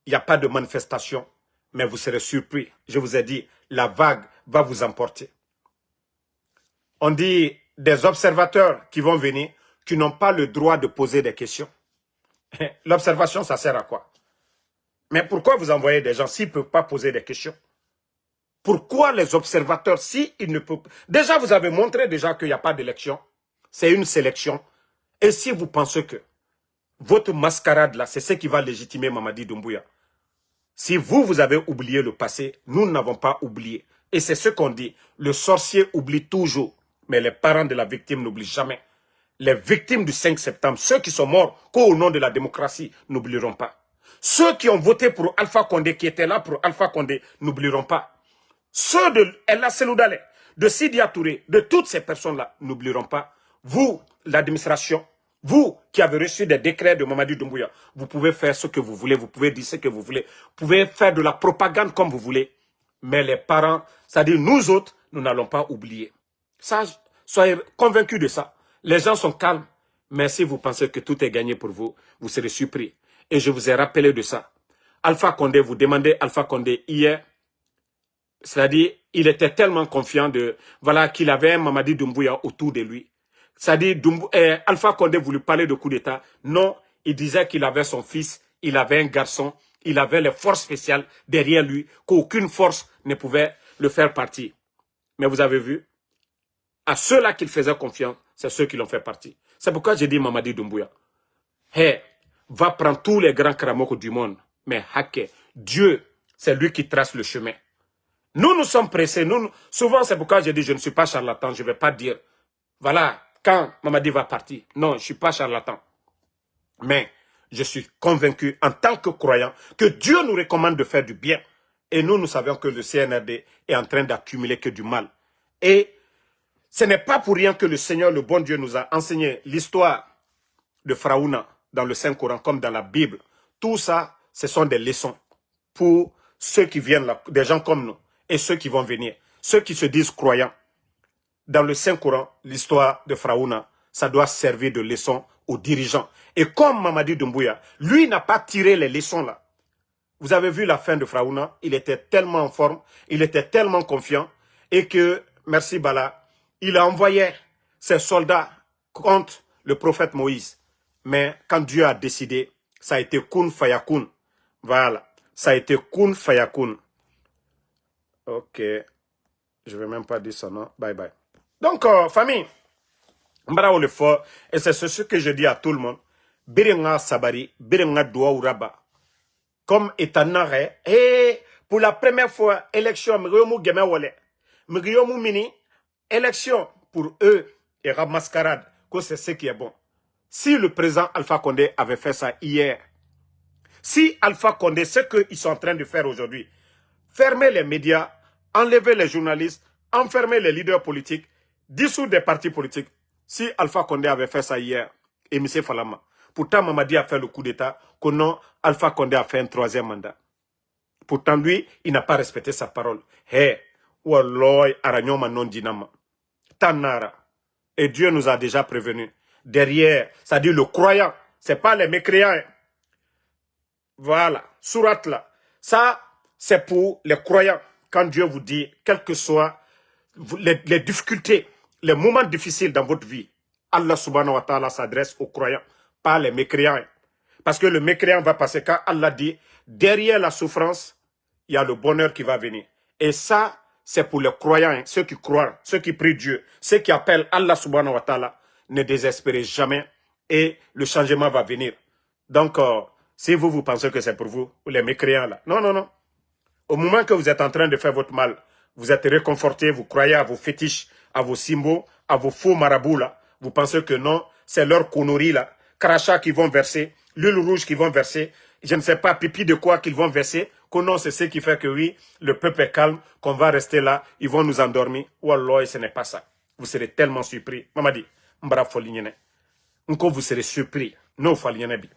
il n'y a pas de manifestation, mais vous serez surpris. Je vous ai dit, la vague va vous emporter. On dit des observateurs qui vont venir, qui n'ont pas le droit de poser des questions. L'observation, ça sert à quoi? Mais pourquoi vous envoyez des gens s'ils ne peuvent pas poser des questions? Pourquoi les observateurs, s'ils ne peuvent... Déjà, vous avez montré déjà qu'il n'y a pas d'élection. C'est une sélection. Et si vous pensez que votre mascarade là, c'est ce qui va légitimer Mamadi Doumbouya, si vous avez oublié le passé, nous n'avons pas oublié. Et c'est ce qu'on dit. Le sorcier oublie toujours. Mais les parents de la victime n'oublient jamais. Les victimes du 5 septembre, ceux qui sont morts qu'au nom de la démocratie, n'oublieront pas. Ceux qui ont voté pour Alpha Condé, qui étaient là pour Alpha Condé, n'oublieront pas. Ceux de Ella Seloudale, de Sidia Touré, de toutes ces personnes-là, n'oublieront pas. Vous, l'administration, vous qui avez reçu des décrets de Mamadi Doumbouya, vous pouvez faire ce que vous voulez, vous pouvez dire ce que vous voulez, vous pouvez faire de la propagande comme vous voulez. Mais les parents, c'est-à-dire nous autres, nous n'allons pas oublier. Ça, soyez convaincus de ça. Les gens sont calmes, mais si vous pensez que tout est gagné pour vous, vous serez surpris. Et je vous ai rappelé de ça. Alpha Condé, vous demandez Alpha Condé hier, c'est-à-dire, il était tellement confiant de, voilà, qu'il avait un Mamadi Doumbouya autour de lui. C'est-à-dire, Alpha Condé voulait parler de coup d'État. Non, il disait qu'il avait son fils, il avait un garçon, il avait les forces spéciales derrière lui, qu'aucune force ne pouvait le faire partir. Mais vous avez vu, à ceux-là qu'il faisait confiance, c'est ceux qui l'ont fait partir. C'est pourquoi j'ai dit Mamadi Doumbouya, hey, va prendre tous les grands kramoko du monde, mais Haké, Dieu, c'est lui qui trace le chemin. Nous sommes pressés. Souvent, c'est pourquoi j'ai dit, je ne suis pas charlatan. Je ne vais pas dire, voilà, quand Mamadi va partir. Non, je ne suis pas charlatan. Mais je suis convaincu, en tant que croyant, que Dieu nous recommande de faire du bien. Et nous savons que le CNRD est en train d'accumuler que du mal. Et ce n'est pas pour rien que le Seigneur, le bon Dieu, nous a enseigné l'histoire de Pharaouna dans le Saint-Coran, comme dans la Bible. Tout ça, ce sont des leçons pour ceux qui viennent là, des gens comme nous. Et ceux qui vont venir, ceux qui se disent croyants. Dans le Saint-Coran, l'histoire de Pharaouna, ça doit servir de leçon aux dirigeants. Et comme Mamadi Doumbouya, lui n'a pas tiré les leçons là. Vous avez vu la fin de Pharaouna, il était tellement en forme, il était tellement confiant, et que, merci Bala, il a envoyé ses soldats contre le prophète Moïse. Mais quand Dieu a décidé, ça a été kun fayakun. Voilà, ça a été kun fayakun. Ok, je ne vais même pas dire ça, non? Bye bye. Donc, famille, bravo le fort, et c'est ce que je dis à tout le monde. Birenga sabari, birenga doa uraba. Comme étanare, et pour la première fois, élection, mriyomu geme wale. Mriyomu mini, élection pour eux, et mascarade, que c'est ce qui est bon. Si le président Alpha Condé avait fait ça hier, si Alpha Condé, ce qu'ils sont en train de faire aujourd'hui, fermer les médias, enlever les journalistes, enfermer les leaders politiques, dissoudre des partis politiques. Si Alpha Condé avait fait ça hier, et M. Falama, pourtant Mamadi a fait le coup d'État, que non, Alpha Condé a fait un 3e mandat. Pourtant lui, il n'a pas respecté sa parole. Hey, walloy aranyoma non dinama. Tanara. Et Dieu nous a déjà prévenus. Derrière, c'est-à-dire le croyant, ce n'est pas les mécréants. Voilà, sourate là. Ça, c'est pour les croyants. Quand Dieu vous dit, quelles que soient les difficultés, les moments difficiles dans votre vie, Allah subhanahu wa ta'ala s'adresse aux croyants, pas les mécréants. Parce que le mécréant va passer quand Allah dit, derrière la souffrance, il y a le bonheur qui va venir. Et ça, c'est pour les croyants, ceux qui croient, ceux qui prient Dieu, ceux qui appellent Allah subhanahu wa ta'ala. Ne désespérez jamais et le changement va venir. Donc, si vous pensez que c'est pour vous, ou les mécréants là, non, non, non. Au moment que vous êtes en train de faire votre mal, vous êtes réconforté, vous croyez à vos fétiches, à vos symboles, à vos faux marabouts là. Vous pensez que non, c'est leur connerie là, crachat qu'ils vont verser, l'huile rouge qu'ils vont verser, je ne sais pas, pipi de quoi qu'ils vont verser, que non, c'est ce qui fait que oui, le peuple est calme, qu'on va rester là, ils vont nous endormir. Wallah, ce n'est pas ça. Vous serez tellement surpris. Maman dit, mbara folignene. Nko vous serez surpris. Non, folignene bi.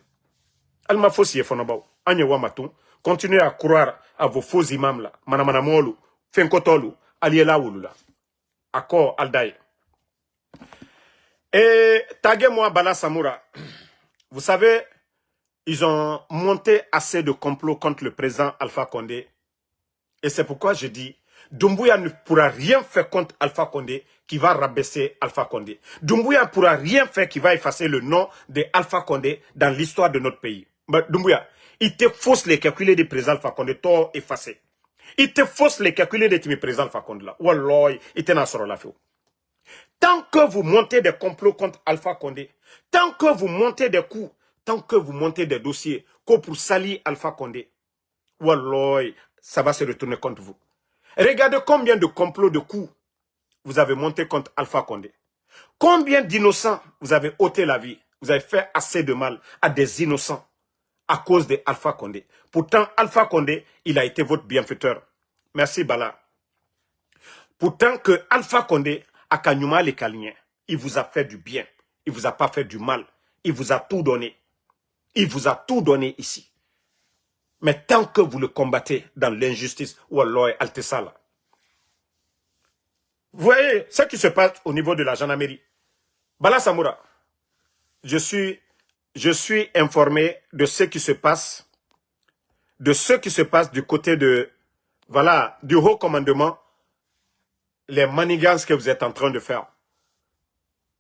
Alma fosi efonobao. Anye wamatou. Continuez à croire à vos faux imams là. Manamanamolu. Fenkotolu. Aliela wulula. Accord Aldaï. Et Tague-moi Bala Samoura. Vous savez, ils ont monté assez de complots contre le président Alpha Condé. Et c'est pourquoi je dis, Doumbouya ne pourra rien faire contre Alpha Condé qui va rabaisser Alpha Condé. Doumbouya ne pourra rien faire qui va effacer le nom de Alpha Condé dans l'histoire de notre pays. Mais Doumbouya, il te fausse les calculs du président Alpha Condé, toi effacé. Il te fausse les calculs de président Alpha Condé là. Wallah, il te n'a sur la feu. Tant que vous montez des complots contre Alpha Condé, tant que vous montez des coups, tant que vous montez des dossiers, que pour salir Alpha Condé, wallah, ça va se retourner contre vous. Regardez combien de complots de coups vous avez monté contre Alpha Condé. Combien d'innocents vous avez ôté la vie. Vous avez fait assez de mal à des innocents à cause de Alpha Condé. Pourtant, Alpha Condé, il a été votre bienfaiteur. Merci Bala. Pourtant que Alpha Condé a Kanyuma les Kalinien, il vous a fait du bien. Il vous a pas fait du mal. Il vous a tout donné. Il vous a tout donné ici. Mais tant que vous le combattez dans l'injustice, Wallah Altessala. Vous voyez ce qui se passe au niveau de la gendarmerie. Bala Samoura, je suis informé de ce qui se passe, du côté de, voilà, du haut commandement, les manigances que vous êtes en train de faire.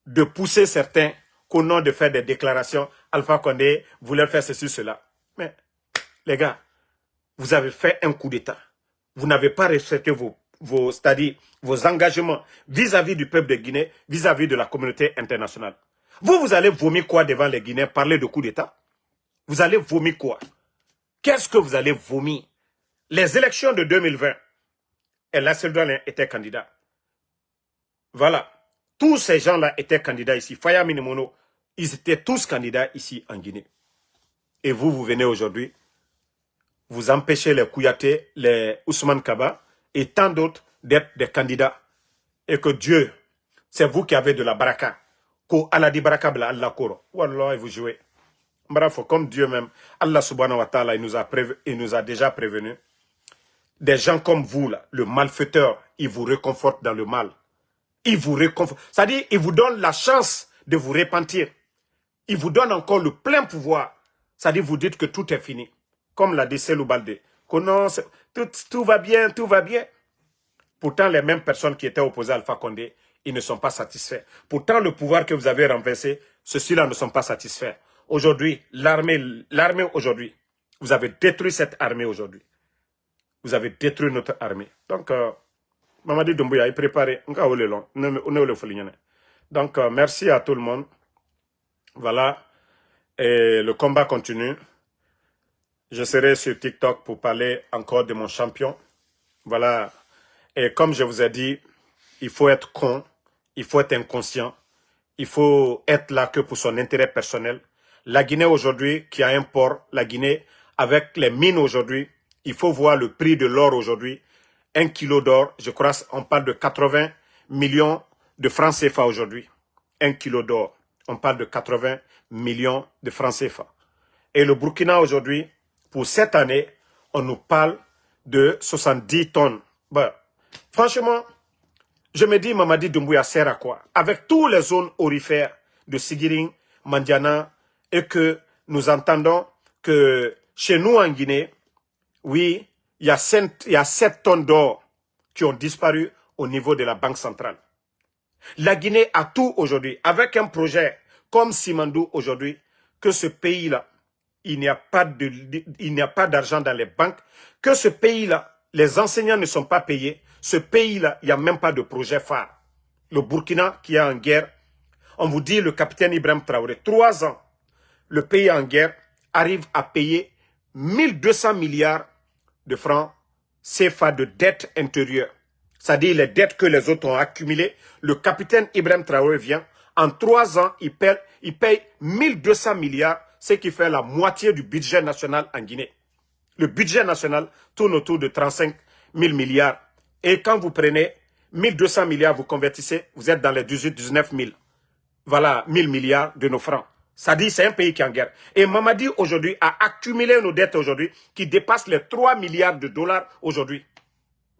De pousser certains qu'au nom de faire des déclarations, Alpha Condé voulait faire ceci, cela. Mais, les gars, vous avez fait un coup d'État. Vous n'avez pas respecté c'est-à-dire vos engagements vis-à-vis du peuple de Guinée, vis-à-vis de la communauté internationale. Vous allez vomir quoi devant les Guinéens, parler de coup d'État? Vous allez vomir quoi? Qu'est-ce que vous allez vomir? Les élections de 2020, et la Seldouane était candidat. Voilà. Tous ces gens-là étaient candidats ici. Faya Minimono, ils étaient tous candidats ici en Guinée. Et vous venez aujourd'hui, vous empêchez les Kouyaté, les Ousmane Kaba et tant d'autres d'être des candidats. Et que Dieu, c'est vous qui avez de la baraka. Ko Allah di baraka bla Allah koro. Wallah, vous jouez. Bravo, comme Dieu même, Allah subhanahu wa ta'ala, il nous a déjà prévenu. Des gens comme vous, là, le malfaiteur, il vous réconforte dans le mal. Il vous réconforte. C'est-à-dire, il vous donne la chance de vous repentir. Il vous donne encore le plein pouvoir. C'est-à-dire, vous dites que tout est fini. Comme l'a dit Selou Baldé. Que non, tout va bien, tout va bien. Pourtant, les mêmes personnes qui étaient opposées à Alpha Condé, ils ne sont pas satisfaits. Pourtant, le pouvoir que vous avez renversé, ceux-là ne sont pas satisfaits. Aujourd'hui, l'armée aujourd'hui, vous avez détruit cette armée aujourd'hui. Vous avez détruit notre armée. Donc, Mamadi Doumbouya est préparé. Donc, merci à tout le monde. Voilà. Et le combat continue. Je serai sur TikTok pour parler encore de mon champion. Voilà. Et comme je vous ai dit, il faut être con, il faut être inconscient, il faut être là que pour son intérêt personnel. La Guinée aujourd'hui, qui a un port, la Guinée, avec les mines aujourd'hui, il faut voir le prix de l'or aujourd'hui. 1 kilo d'or, je crois, on parle de 80 millions de francs CFA aujourd'hui. 1 kilo d'or, on parle de 80 millions de francs CFA. Et le Burkina aujourd'hui, pour cette année, on nous parle de 70 tonnes. Ben, franchement, je me dis, Mamadi Doumbouya sert à quoi? Avec toutes les zones aurifères de Sigiring, Mandiana, et que nous entendons que Chez nous en Guinée, oui, il y a 7 tonnes d'or qui ont disparu au niveau de la Banque centrale. La Guinée a tout aujourd'hui, avec un projet comme Simandou aujourd'hui, que ce pays-là, il n'y a pas d'argent dans les banques, que ce pays-là, les enseignants ne sont pas payés, ce pays-là, il n'y a même pas de projet phare. Le Burkina qui est en guerre, on vous dit le capitaine Ibrahim Traoré, 3 ans, le pays en guerre arrive à payer 1200 milliards de francs CFA de dettes intérieures. C'est-à-dire les dettes que les autres ont accumulées. Le capitaine Ibrahim Traoré vient, en 3 ans, il paye 1200 milliards, ce qui fait la moitié du budget national en Guinée. Le budget national tourne autour de 35 000 milliards. Et quand vous prenez 1200 milliards, vous convertissez, vous êtes dans les 18-19 000. Voilà, 1000 milliards de nos francs. Ça dit, c'est un pays qui est en guerre. Et Mamadi, aujourd'hui, a accumulé nos dettes aujourd'hui qui dépassent les 3 milliards de dollars aujourd'hui.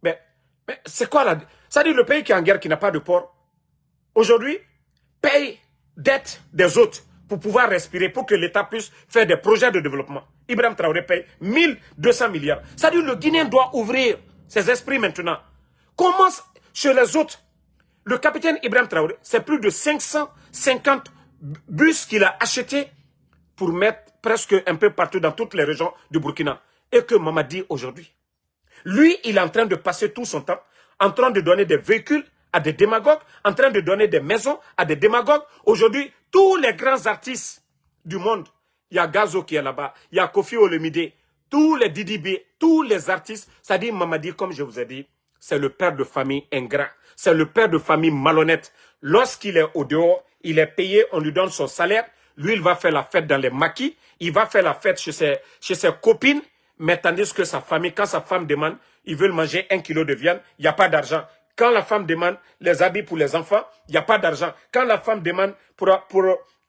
Mais c'est quoi là? Ça dit, le pays qui est en guerre, qui n'a pas de port, aujourd'hui, paye dette des autres pour pouvoir respirer, pour que l'État puisse faire des projets de développement. Ibrahim Traoré paye 1200 milliards. Ça dit, le Guinéen doit ouvrir ses esprits maintenant. Comment, chez les autres, le capitaine Ibrahim Traoré, c'est plus de 550 bus qu'il a achetés pour mettre presque un peu partout dans toutes les régions du Burkina. Et que Mamadi aujourd'hui, lui, il est en train de passer tout son temps, en train de donner des véhicules à des démagogues, en train de donner des maisons à des démagogues. Aujourd'hui, tous les grands artistes du monde, il y a Gazo qui est là-bas, il y a Kofi Olomide, tous les Didibé, tous les artistes, ça dit Mamadi, comme je vous ai dit, c'est le père de famille ingrat, c'est le père de famille malhonnête. Lorsqu'il est au dehors, il est payé, on lui donne son salaire, lui il va faire la fête dans les maquis, il va faire la fête chez ses copines, mais tandis que sa famille, quand sa femme demande, ils veulent manger 1 kilo de viande, il n'y a pas d'argent. Quand la femme demande les habits pour les enfants, il n'y a pas d'argent. Quand la femme demande pour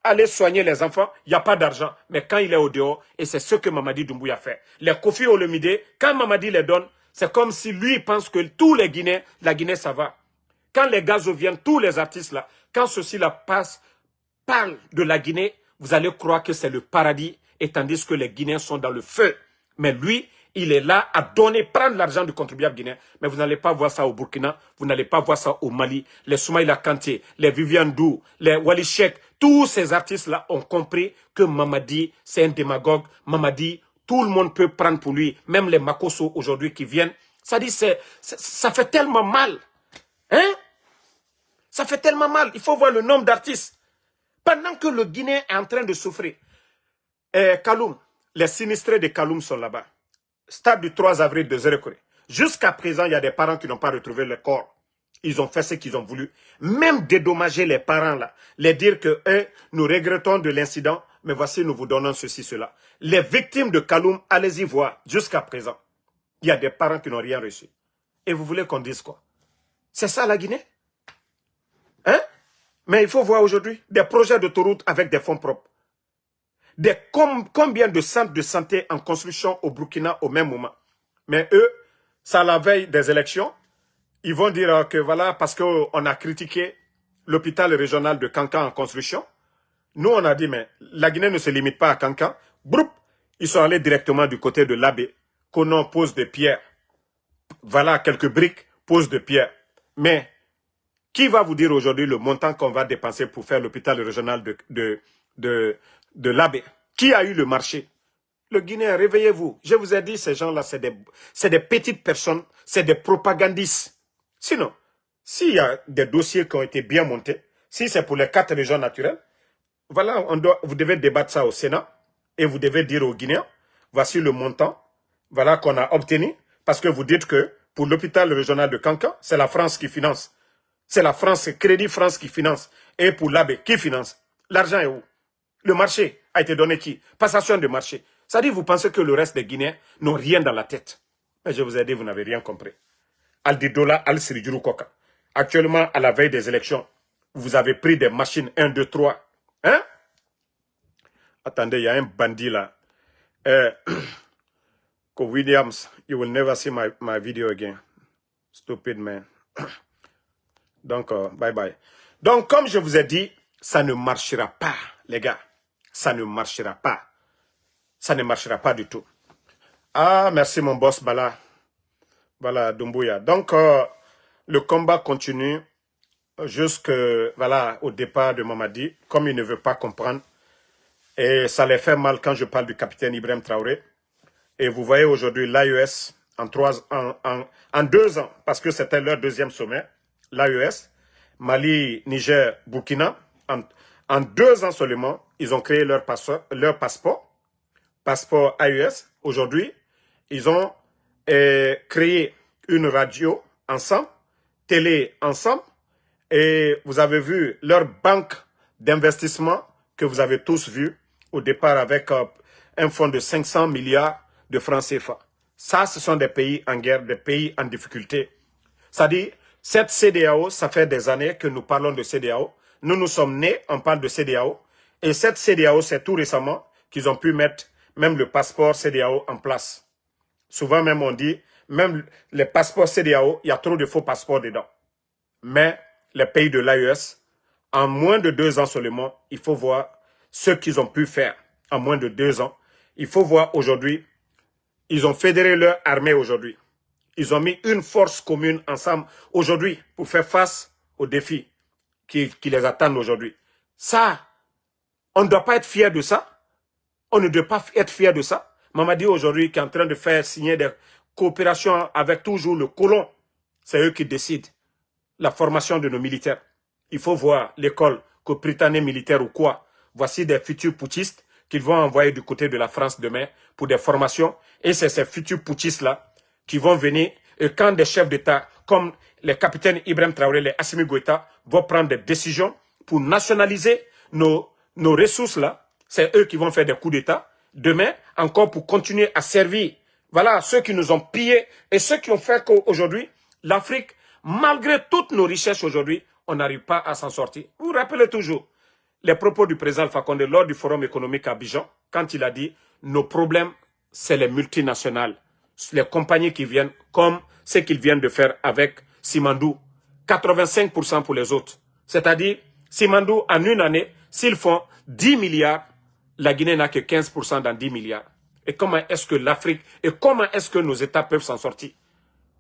aller soigner les enfants, il n'y a pas d'argent. Mais quand il est au dehors, et c'est ce que Mamadi Doumbouya fait. Les Kofi Olomide, quand Mamadi les donne, c'est comme si lui pense que tous les Guinéens, la Guinée ça va. Quand les Gazos viennent, tous les artistes là, quand ceux-ci là parlent de la Guinée, vous allez croire que c'est le paradis, et tandis que les Guinéens sont dans le feu. Mais lui, il est là à donner, prendre l'argent du contribuable guinéen. Mais vous n'allez pas voir ça au Burkina, vous n'allez pas voir ça au Mali. Les Soumaïla Kanté, les Viviane Dou, les Wali Sheikh, tous ces artistes-là ont compris que Mamadi, c'est un démagogue. Mamadi, tout le monde peut prendre pour lui, même les Makosso aujourd'hui qui viennent. Ça dit, ça fait tellement mal. Hein? Ça fait tellement mal. Il faut voir le nombre d'artistes. Pendant que le Guinéen est en train de souffrir. Kaloum, les sinistrés de Kaloum sont là-bas. Stade du 3 avril de Zérekoré. Jusqu'à présent, il y a des parents qui n'ont pas retrouvé le corps. Ils ont fait ce qu'ils ont voulu. Même dédommager les parents là. Les dire que, nous regrettons de l'incident, mais voici, nous vous donnons ceci, cela. Les victimes de Kaloum, allez-y voir. Jusqu'à présent, il y a des parents qui n'ont rien reçu. Et vous voulez qu'on dise quoi? C'est ça la Guinée? Hein? Mais il faut voir aujourd'hui des projets d'autoroute avec des fonds propres. Combien de centres de santé en construction au Burkina au même moment? Mais eux, c'est à la veille des élections. Ils vont dire que voilà, parce qu'on a critiqué l'hôpital régional de Kankan en construction. Nous, on a dit, mais la Guinée ne se limite pas à Kankan. Broup, ils sont allés directement du côté de l'Abbé. Konon pose des pierres. Voilà, quelques briques, pose de pierres. Mais qui va vous dire aujourd'hui le montant qu'on va dépenser pour faire l'hôpital régional de l'Abbé? Qui a eu le marché? Le Guinéen, réveillez-vous. Je vous ai dit, ces gens-là, c'est des petites personnes, c'est des propagandistes. Sinon, s'il y a des dossiers qui ont été bien montés, si c'est pour les 4 régions naturelles, voilà, vous devez débattre ça au Sénat et vous devez dire aux Guinéens, voici le montant, voilà qu'on a obtenu, parce que vous dites que pour l'hôpital régional de Kankan, c'est la France qui finance. C'est la France, c'est Crédit France qui finance. Et pour l'Abbé, qui finance? L'argent est où? Le marché a été donné qui? Passation de marché. Ça dit, vous pensez que le reste des Guinéens n'ont rien dans la tête. Mais je vous ai dit, vous n'avez rien compris. Aldidola Al-Sirijuru Koka. Actuellement, à la veille des élections, vous avez pris des machines 1, 2, 3. Hein? Attendez, il y a un bandit là. Ko Williams, you will never see my video again. Stupid man. Donc, bye bye. Donc, comme je vous ai dit, ça ne marchera pas, les gars. Ça ne marchera pas. Ça ne marchera pas du tout. Ah, merci mon boss Bala. Voilà, Doumbouya. Donc, le combat continue jusque, voilà, au départ de Mamadi, comme il ne veut pas comprendre. Et ça les fait mal quand je parle du capitaine Ibrahim Traoré. Et vous voyez aujourd'hui l'AES, en 2 ans, parce que c'était leur deuxième sommet, l'AES, Mali, Niger, Burkina, en 2 ans seulement, ils ont créé leur passeport AES. Aujourd'hui, ils ont créé une radio ensemble, télé ensemble, et vous avez vu leur banque d'investissement que vous avez tous vu au départ avec un fonds de 500 milliards de francs CFA. Ça, ce sont des pays en guerre, des pays en difficulté. C'est-à-dire, cette CEDEAO, ça fait des années que nous parlons de CEDEAO. Nous sommes nés, on parle de CEDEAO. Et cette CEDEAO, c'est tout récemment qu'ils ont pu mettre même le passeport CEDEAO en place. Souvent même on dit, même les passeports CEDEAO, il y a trop de faux passeports dedans. Mais les pays de l'AES, en moins de 2 ans seulement, il faut voir ce qu'ils ont pu faire en moins de 2 ans. Il faut voir aujourd'hui, ils ont fédéré leur armée aujourd'hui. Ils ont mis une force commune ensemble aujourd'hui pour faire face aux défis qui les attendent aujourd'hui. Ça, on ne doit pas être fier de ça. On ne doit pas être fier de ça. Mamadi aujourd'hui qui est en train de faire signer des coopérations avec toujours le colon. C'est eux qui décident la formation de nos militaires. Il faut voir l'école britannique militaire ou quoi. Voici des futurs putschistes qu'ils vont envoyer du côté de la France demain pour des formations. Et c'est ces futurs putschistes-là qui vont venir. Et quand des chefs d'État, comme les capitaines Ibrahim Traoré, les Assimi Goïta, vont prendre des décisions pour nationaliser nos ressources-là, c'est eux qui vont faire des coups d'État. Demain, encore pour continuer à servir. Voilà, ceux qui nous ont pillés et ceux qui ont fait qu'aujourd'hui, l'Afrique, malgré toutes nos richesses aujourd'hui, on n'arrive pas à s'en sortir. Vous vous rappelez toujours les propos du président Alpha Condé lors du forum économique à Abidjan, quand il a dit « Nos problèmes, c'est les multinationales, les compagnies qui viennent, comme ce qu'ils viennent de faire avec Simandou, 85% pour les autres. » C'est-à-dire, Simandou, en une année, s'ils font 10 milliards, la Guinée n'a que 15% dans 10 milliards. Et comment est-ce que l'Afrique, et comment est-ce que nos États peuvent s'en sortir?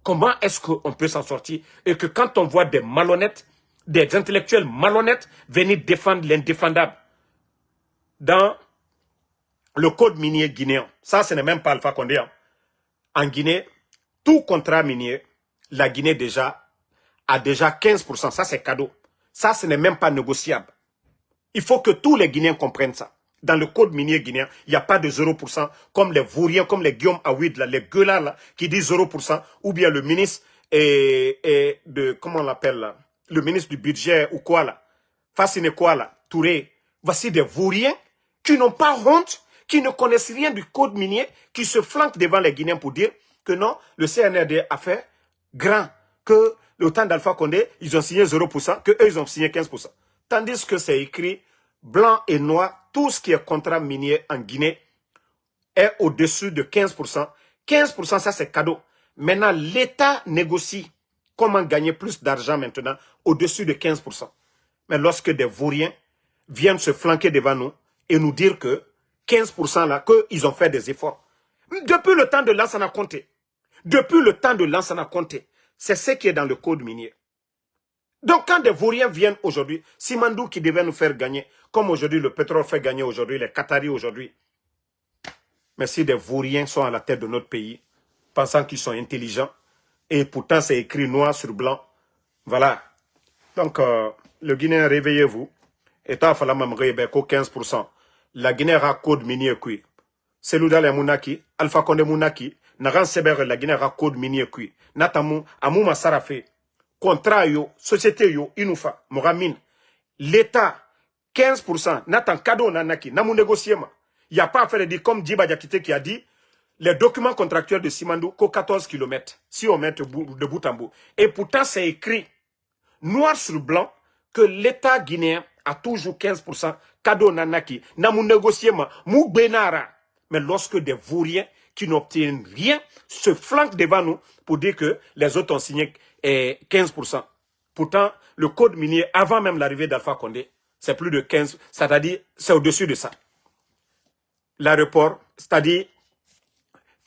Comment est-ce qu'on peut s'en sortir? Et que quand on voit des malhonnêtes, des intellectuels malhonnêtes venir défendre l'indéfendable dans le code minier guinéen, ça ce n'est même pas Alpha Condé. En Guinée, tout contrat minier, la Guinée a déjà 15%, ça c'est cadeau. Ça ce n'est même pas négociable. Il faut que tous les Guinéens comprennent ça. Dans le code minier guinéen, il n'y a pas de 0%, comme les Vauriens, comme les Guillaume Aouid, là, les gueulards là, qui disent 0%, ou bien le ministre comment on l'appelle là, le ministre du budget ou quoi là, Fassine quoi là, Touré. Voici des Vauriens qui n'ont pas honte, qui ne connaissent rien du code minier, qui se flanquent devant les Guinéens pour dire que non, le CNRD a fait grand, que le temps d'Alpha Condé, ils ont signé 0%, que eux ils ont signé 15%. Tandis que c'est écrit blanc et noir, tout ce qui est contrat minier en Guinée est au-dessus de 15%. 15%, ça c'est cadeau. Maintenant, l'État négocie comment gagner plus d'argent maintenant au-dessus de 15%. Mais lorsque des Vauriens viennent se flanquer devant nous et nous dire que 15% là, qu'ils ont fait des efforts. Depuis le temps de Lansana Conté, c'est ce qui est dans le code minier. Donc quand des Vauriens viennent aujourd'hui, Simandou qui devait nous faire gagner, comme aujourd'hui le pétrole fait gagner aujourd'hui, les Qataris aujourd'hui. Mais si des Vauriens sont à la tête de notre pays, pensant qu'ils sont intelligents, et pourtant c'est écrit noir sur blanc, voilà. Donc le Guinéen, réveillez-vous. Et toi, il faut même réveiller 15%. La Guinée a code minier qui. Selouda le Mounaki, Alpha Condé Mounaki, Naran Seber la Guinée a code minier qui. Natamu, Amouma Sarafé. Contrat yo, société yo, Inoufa, Moramine, l'État, 15%, n'attend cadeau nanaki, n'a mon négocié. Il n'y a pas à faire de dire comme Djiba Diakité qui a dit, les documents contractuels de Simandou, qu'au 14 km, si on met de bout en bout. Et pourtant, c'est écrit, noir sur blanc, que l'État guinéen a toujours 15%, cadeau nanaki, n'a mon négocié, mou benara. Mais lorsque des Vauriens qui n'obtiennent rien se flanquent devant nous pour dire que les autres ont signé 15%. Pourtant, le code minier, avant même l'arrivée d'Alpha Condé, c'est plus de 15%, c'est-à-dire, c'est au-dessus de ça. L'aéroport, c'est-à-dire,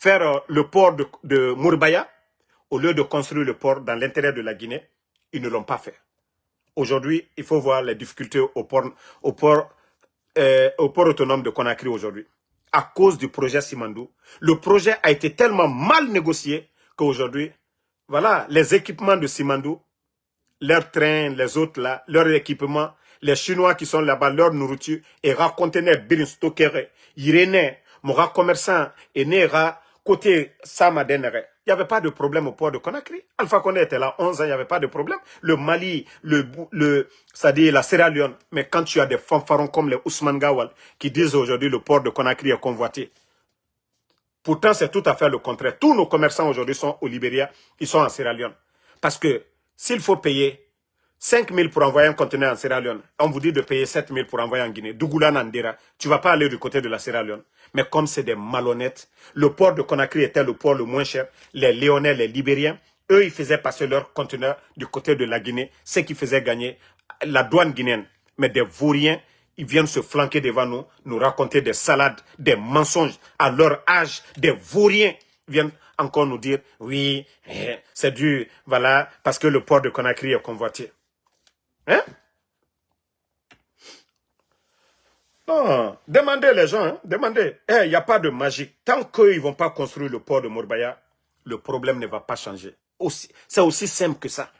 faire le port de Mourbaya, au lieu de construire le port dans l'intérieur de la Guinée, ils ne l'ont pas fait. Aujourd'hui, il faut voir les difficultés au port autonome de Conakry aujourd'hui. À cause du projet Simandou, le projet a été tellement mal négocié qu'aujourd'hui, voilà, les équipements de Simandou, leurs trains, les autres là, leurs équipements, les Chinois qui sont là-bas, leur nourriture, et racontenaient birin stockere, Irénée, Mora commerçant, et Nera, côté Samadenere. Il n'y avait pas de problème au port de Conakry. Alpha Condé était là 11 ans, il n'y avait pas de problème. Le Mali, c'est-à-dire la Sierra Leone. Mais quand tu as des fanfarons comme les Ousmane Gawal qui disent aujourd'hui le port de Conakry est convoité. Pourtant, c'est tout à fait le contraire. Tous nos commerçants aujourd'hui sont au Libéria, ils sont en Sierra Leone. Parce que s'il faut payer 5 000 pour envoyer un conteneur en Sierra Leone, on vous dit de payer 7 000 pour envoyer en Guinée. Dougoula Nandera, tu ne vas pas aller du côté de la Sierra Leone. Mais comme c'est des malhonnêtes, le port de Conakry était le port le moins cher. Les Léonais, les Libériens, eux, ils faisaient passer leurs conteneurs du côté de la Guinée, ce qui faisait gagner la douane guinéenne. Mais des vauriens, ils viennent se flanquer devant nous, nous raconter des salades, des mensonges à leur âge, des vauriens viennent encore nous dire, oui, c'est dû, voilà, parce que le port de Conakry est convoité. Hein? Non, demandez les gens, hein, demandez. Il n'y a pas de magie. Tant qu'ils ne vont pas construire le port de Mourbaya, le problème ne va pas changer. C'est aussi simple que ça.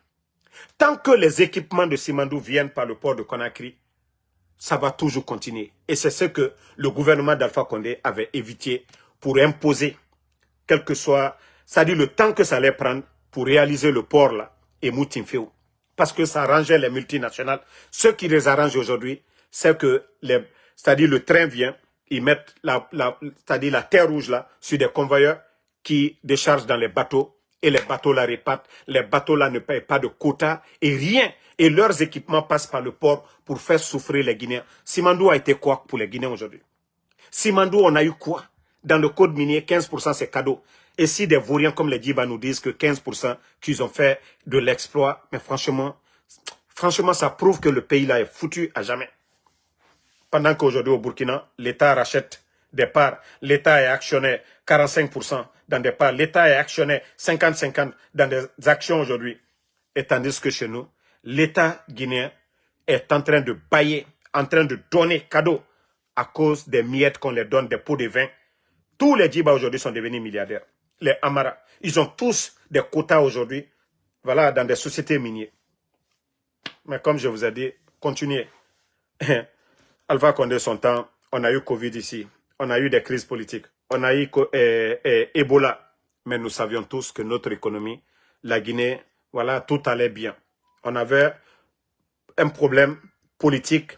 Tant que les équipements de Simandou viennent par le port de Conakry, ça va toujours continuer. Et c'est ce que le gouvernement d'Alpha Condé avait évité pour imposer, quel que soit, c'est-à-dire le temps que ça allait prendre pour réaliser le port là, et Moutinfeu. Parce que ça arrangeait les multinationales. Ce qui les arrange aujourd'hui, c'est que c'est-à-dire le train vient, ils mettent c'est-à-dire la terre rouge là, sur des convoyeurs qui déchargent dans les bateaux, et les bateaux la répartent. Les bateaux là ne payent pas de quotas et rien. Et leurs équipements passent par le port pour faire souffrir les Guinéens. Simandou a été quoi pour les Guinéens aujourd'hui? Simandou, on a eu quoi? Dans le code minier, 15% c'est cadeau. Et si des vauriens comme les Djiba nous disent que 15% qu'ils ont fait de l'exploit, mais franchement, ça prouve que le pays là est foutu à jamais. Pendant qu'aujourd'hui au Burkina, l'État rachète des parts, l'État est actionnaire 45% dans des parts, l'État est actionnaire 50-50 dans des actions aujourd'hui. Et tandis que chez nous, l'État guinéen est en train de bailler, en train de donner cadeau à cause des miettes qu'on les donne, des pots de vin. Tous les Djiba aujourd'hui sont devenus milliardaires. Les Amara, ils ont tous des quotas aujourd'hui, voilà, dans des sociétés minières. Mais comme je vous ai dit, continuez. Alpha Condé, son temps, on a eu Covid ici, on a eu des crises politiques, on a eu Ebola. Mais nous savions tous que notre économie, la Guinée, voilà, tout allait bien. On avait un problème politique,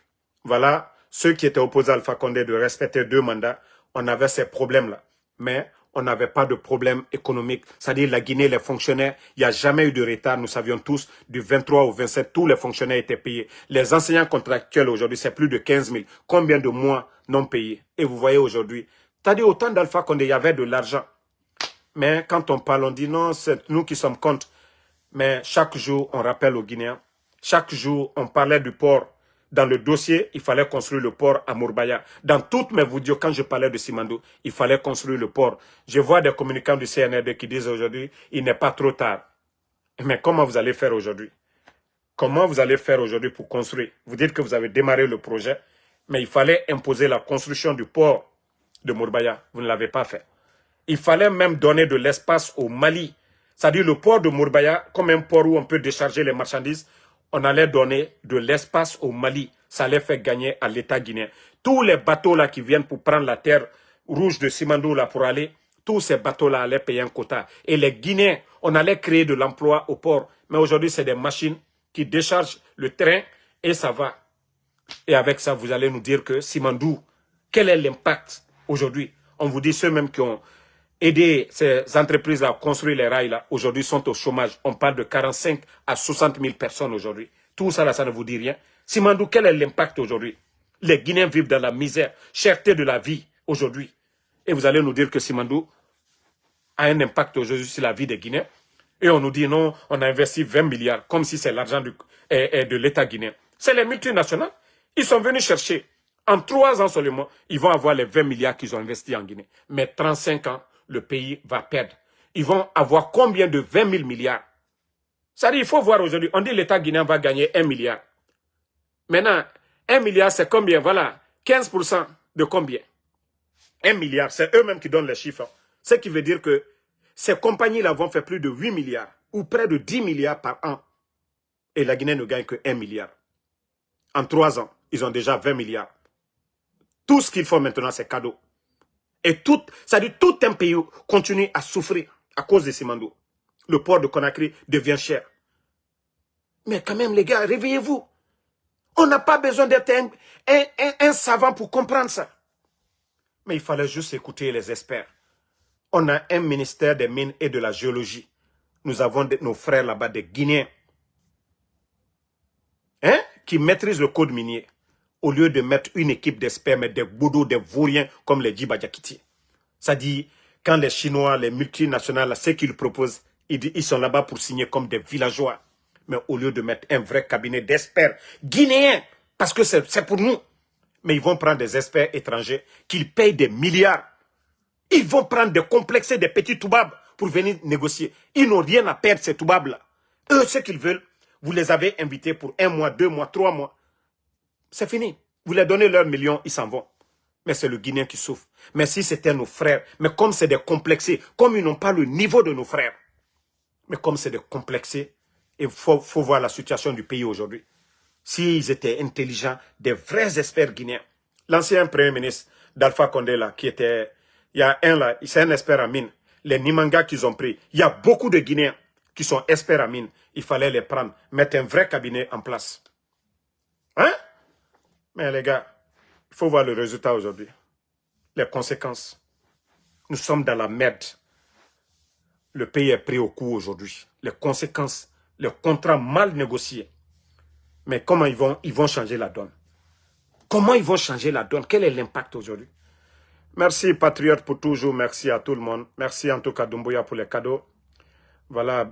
voilà, ceux qui étaient opposés à Alpha Condé de respecter 2 mandats, on avait ces problèmes-là. Mais on n'avait pas de problème économique. C'est-à-dire la Guinée, les fonctionnaires, il n'y a jamais eu de retard. Nous savions tous, du 23 au 27, tous les fonctionnaires étaient payés. Les enseignants contractuels aujourd'hui, c'est plus de 15 000. Combien de mois non payés? Et vous voyez aujourd'hui, c'est-à-dire au temps d'Alpha Condé, il y avait de l'argent. Mais quand on parle, on dit non, c'est nous qui sommes contre. Mais chaque jour, on rappelle aux Guinéens. Chaque jour, on parlait du port. Dans le dossier, il fallait construire le port à Mourbaya. Dans toutes mes vidéos, quand je parlais de Simandou, il fallait construire le port. Je vois des communicants du CNRD qui disent aujourd'hui, il n'est pas trop tard. Mais comment vous allez faire aujourd'hui? Comment vous allez faire aujourd'hui pour construire? Vous dites que vous avez démarré le projet, mais il fallait imposer la construction du port de Mourbaya. Vous ne l'avez pas fait. Il fallait même donner de l'espace au Mali. C'est-à-dire le port de Mourbaya, comme un port où on peut décharger les marchandises, on allait donner de l'espace au Mali. Ça allait faire gagner à l'État guinéen. Tous les bateaux là qui viennent pour prendre la terre rouge de Simandou là pour aller, tous ces bateaux là allaient payer un quota. Et les Guinéens, on allait créer de l'emploi au port. Mais aujourd'hui, c'est des machines qui déchargent le train et ça va. Et avec ça, vous allez nous dire que Simandou, quel est l'impact aujourd'hui? On vous dit ceux mêmes qui ont aider ces entreprises à construire les rails là, aujourd'hui sont au chômage. On parle de 45 à 60 000 personnes aujourd'hui. Tout ça là, ça ne vous dit rien. Simandou, quel est l'impact aujourd'hui? Les Guinéens vivent dans la misère, cherté de la vie aujourd'hui. Et vous allez nous dire que Simandou a un impact aujourd'hui sur la vie des Guinéens. Et on nous dit non, on a investi 20 milliards, comme si c'est l'argent de l'État guinéen. C'est les multinationales. Ils sont venus chercher. En 3 ans seulement, ils vont avoir les 20 milliards qu'ils ont investis en Guinée. Mais 35 ans, le pays va perdre. Ils vont avoir combien de 20 000 milliards? C'est-à-dire, il faut voir aujourd'hui, on dit que l'État guinéen va gagner 1 milliard. Maintenant, 1 milliard, c'est combien? Voilà, 15% de combien? 1 milliard, c'est eux-mêmes qui donnent les chiffres. Ce qui veut dire que ces compagnies-là vont faire plus de 8 milliards ou près de 10 milliards par an. Et la Guinée ne gagne que 1 milliard. En 3 ans, ils ont déjà 20 milliards. Tout ce qu'ils font maintenant, c'est cadeau. Et c'est-à-dire tout un pays continue à souffrir à cause de Simandou. Le port de Conakry devient cher. Mais quand même, les gars, réveillez-vous. On n'a pas besoin d'être un savant pour comprendre ça. Mais il fallait juste écouter les experts. On a un ministère des mines et de la géologie. Nous avons nos frères là-bas, des Guinéens, qui maîtrisent le code minier. Au lieu de mettre une équipe d'experts, mais des boudots, des vauriens comme les Djibadjakiti. Ça dit, quand les Chinois, les multinationales, ce qu'ils proposent, ils sont là-bas pour signer comme des villageois. Mais au lieu de mettre un vrai cabinet d'experts guinéens, parce que c'est pour nous, mais ils vont prendre des experts étrangers qu'ils payent des milliards. Ils vont prendre des complexés, des petits toubabs pour venir négocier. Ils n'ont rien à perdre, ces toubabs-là. Eux, ce qu'ils veulent, vous les avez invités pour 1 mois, 2 mois, 3 mois. C'est fini. Vous leur donnez leurs millions, ils s'en vont. Mais c'est le Guinéen qui souffre. Mais si c'était nos frères, mais comme c'est des complexés, comme ils n'ont pas le niveau de nos frères, mais comme c'est des complexés, il faut voir la situation du pays aujourd'hui. S'ils étaient intelligents, des vrais experts guinéens. L'ancien premier ministre d'Alpha Condé, là, qui était... Il y a un là, c'est un expert en mine. Les Nimanga qu'ils ont pris, il y a beaucoup de Guinéens qui sont experts en mine. Il fallait les prendre, mettre un vrai cabinet en place. Hein? Mais les gars, il faut voir le résultat aujourd'hui. Les conséquences. Nous sommes dans la merde. Le pays est pris au coup aujourd'hui. Les conséquences, les contrats mal négociés. Mais comment ils vont changer la donne? Comment ils vont changer la donne? Quel est l'impact aujourd'hui? Merci, patriotes, pour toujours. Merci à tout le monde. Merci en tout cas, Doumbouya, pour les cadeaux. Voilà,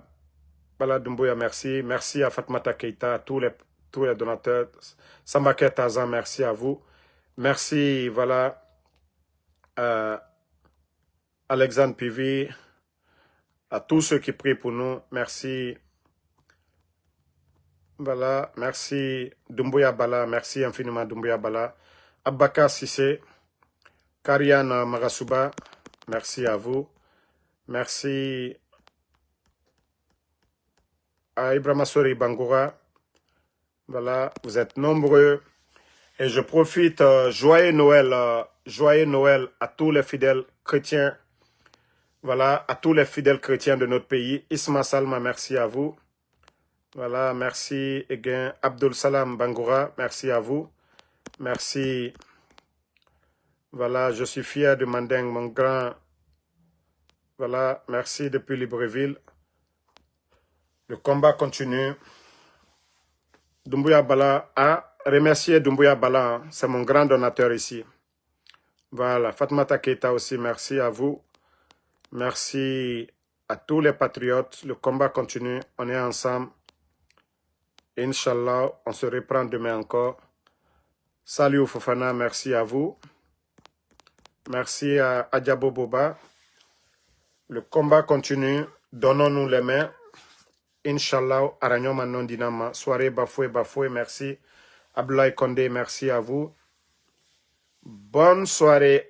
Doumbouya, merci. Merci à Fatmata Keita, à tous les donateurs. Sambake Tazan, merci à vous. Merci, voilà, Alexandre Pivi, à tous ceux qui prient pour nous. Merci. Voilà, merci Doumbouya Bala, merci infiniment Doumbouya Bala. Abaka Sissé, Kariana Magasuba, merci à vous. Merci à Ibrahima Sori Bangoura. Voilà, vous êtes nombreux. Et je profite, joyeux Noël à tous les fidèles chrétiens. Voilà, à tous les fidèles chrétiens de notre pays. Isma Salma, merci à vous. Voilà, merci again. Abdul Salam Bangoura, merci à vous. Merci. Voilà, je suis fier de Mandeng, mon grand. Voilà, merci depuis Libreville. Le combat continue. Doumbouya Bala, remercier Doumbouya Bala, c'est mon grand donateur ici. Voilà, Fatmata Keita aussi, merci à vous. Merci à tous les patriotes. Le combat continue, on est ensemble. Inch'Allah, on se reprend demain encore. Salut Fofana, merci à vous. Merci à Adjabo Boba. Le combat continue. Donnons-nous les mains. Inch'Allah, Aragnon Manon Dinama. Soirée bafoué, merci. Abdoulaye Kondé, merci à vous. Bonne soirée.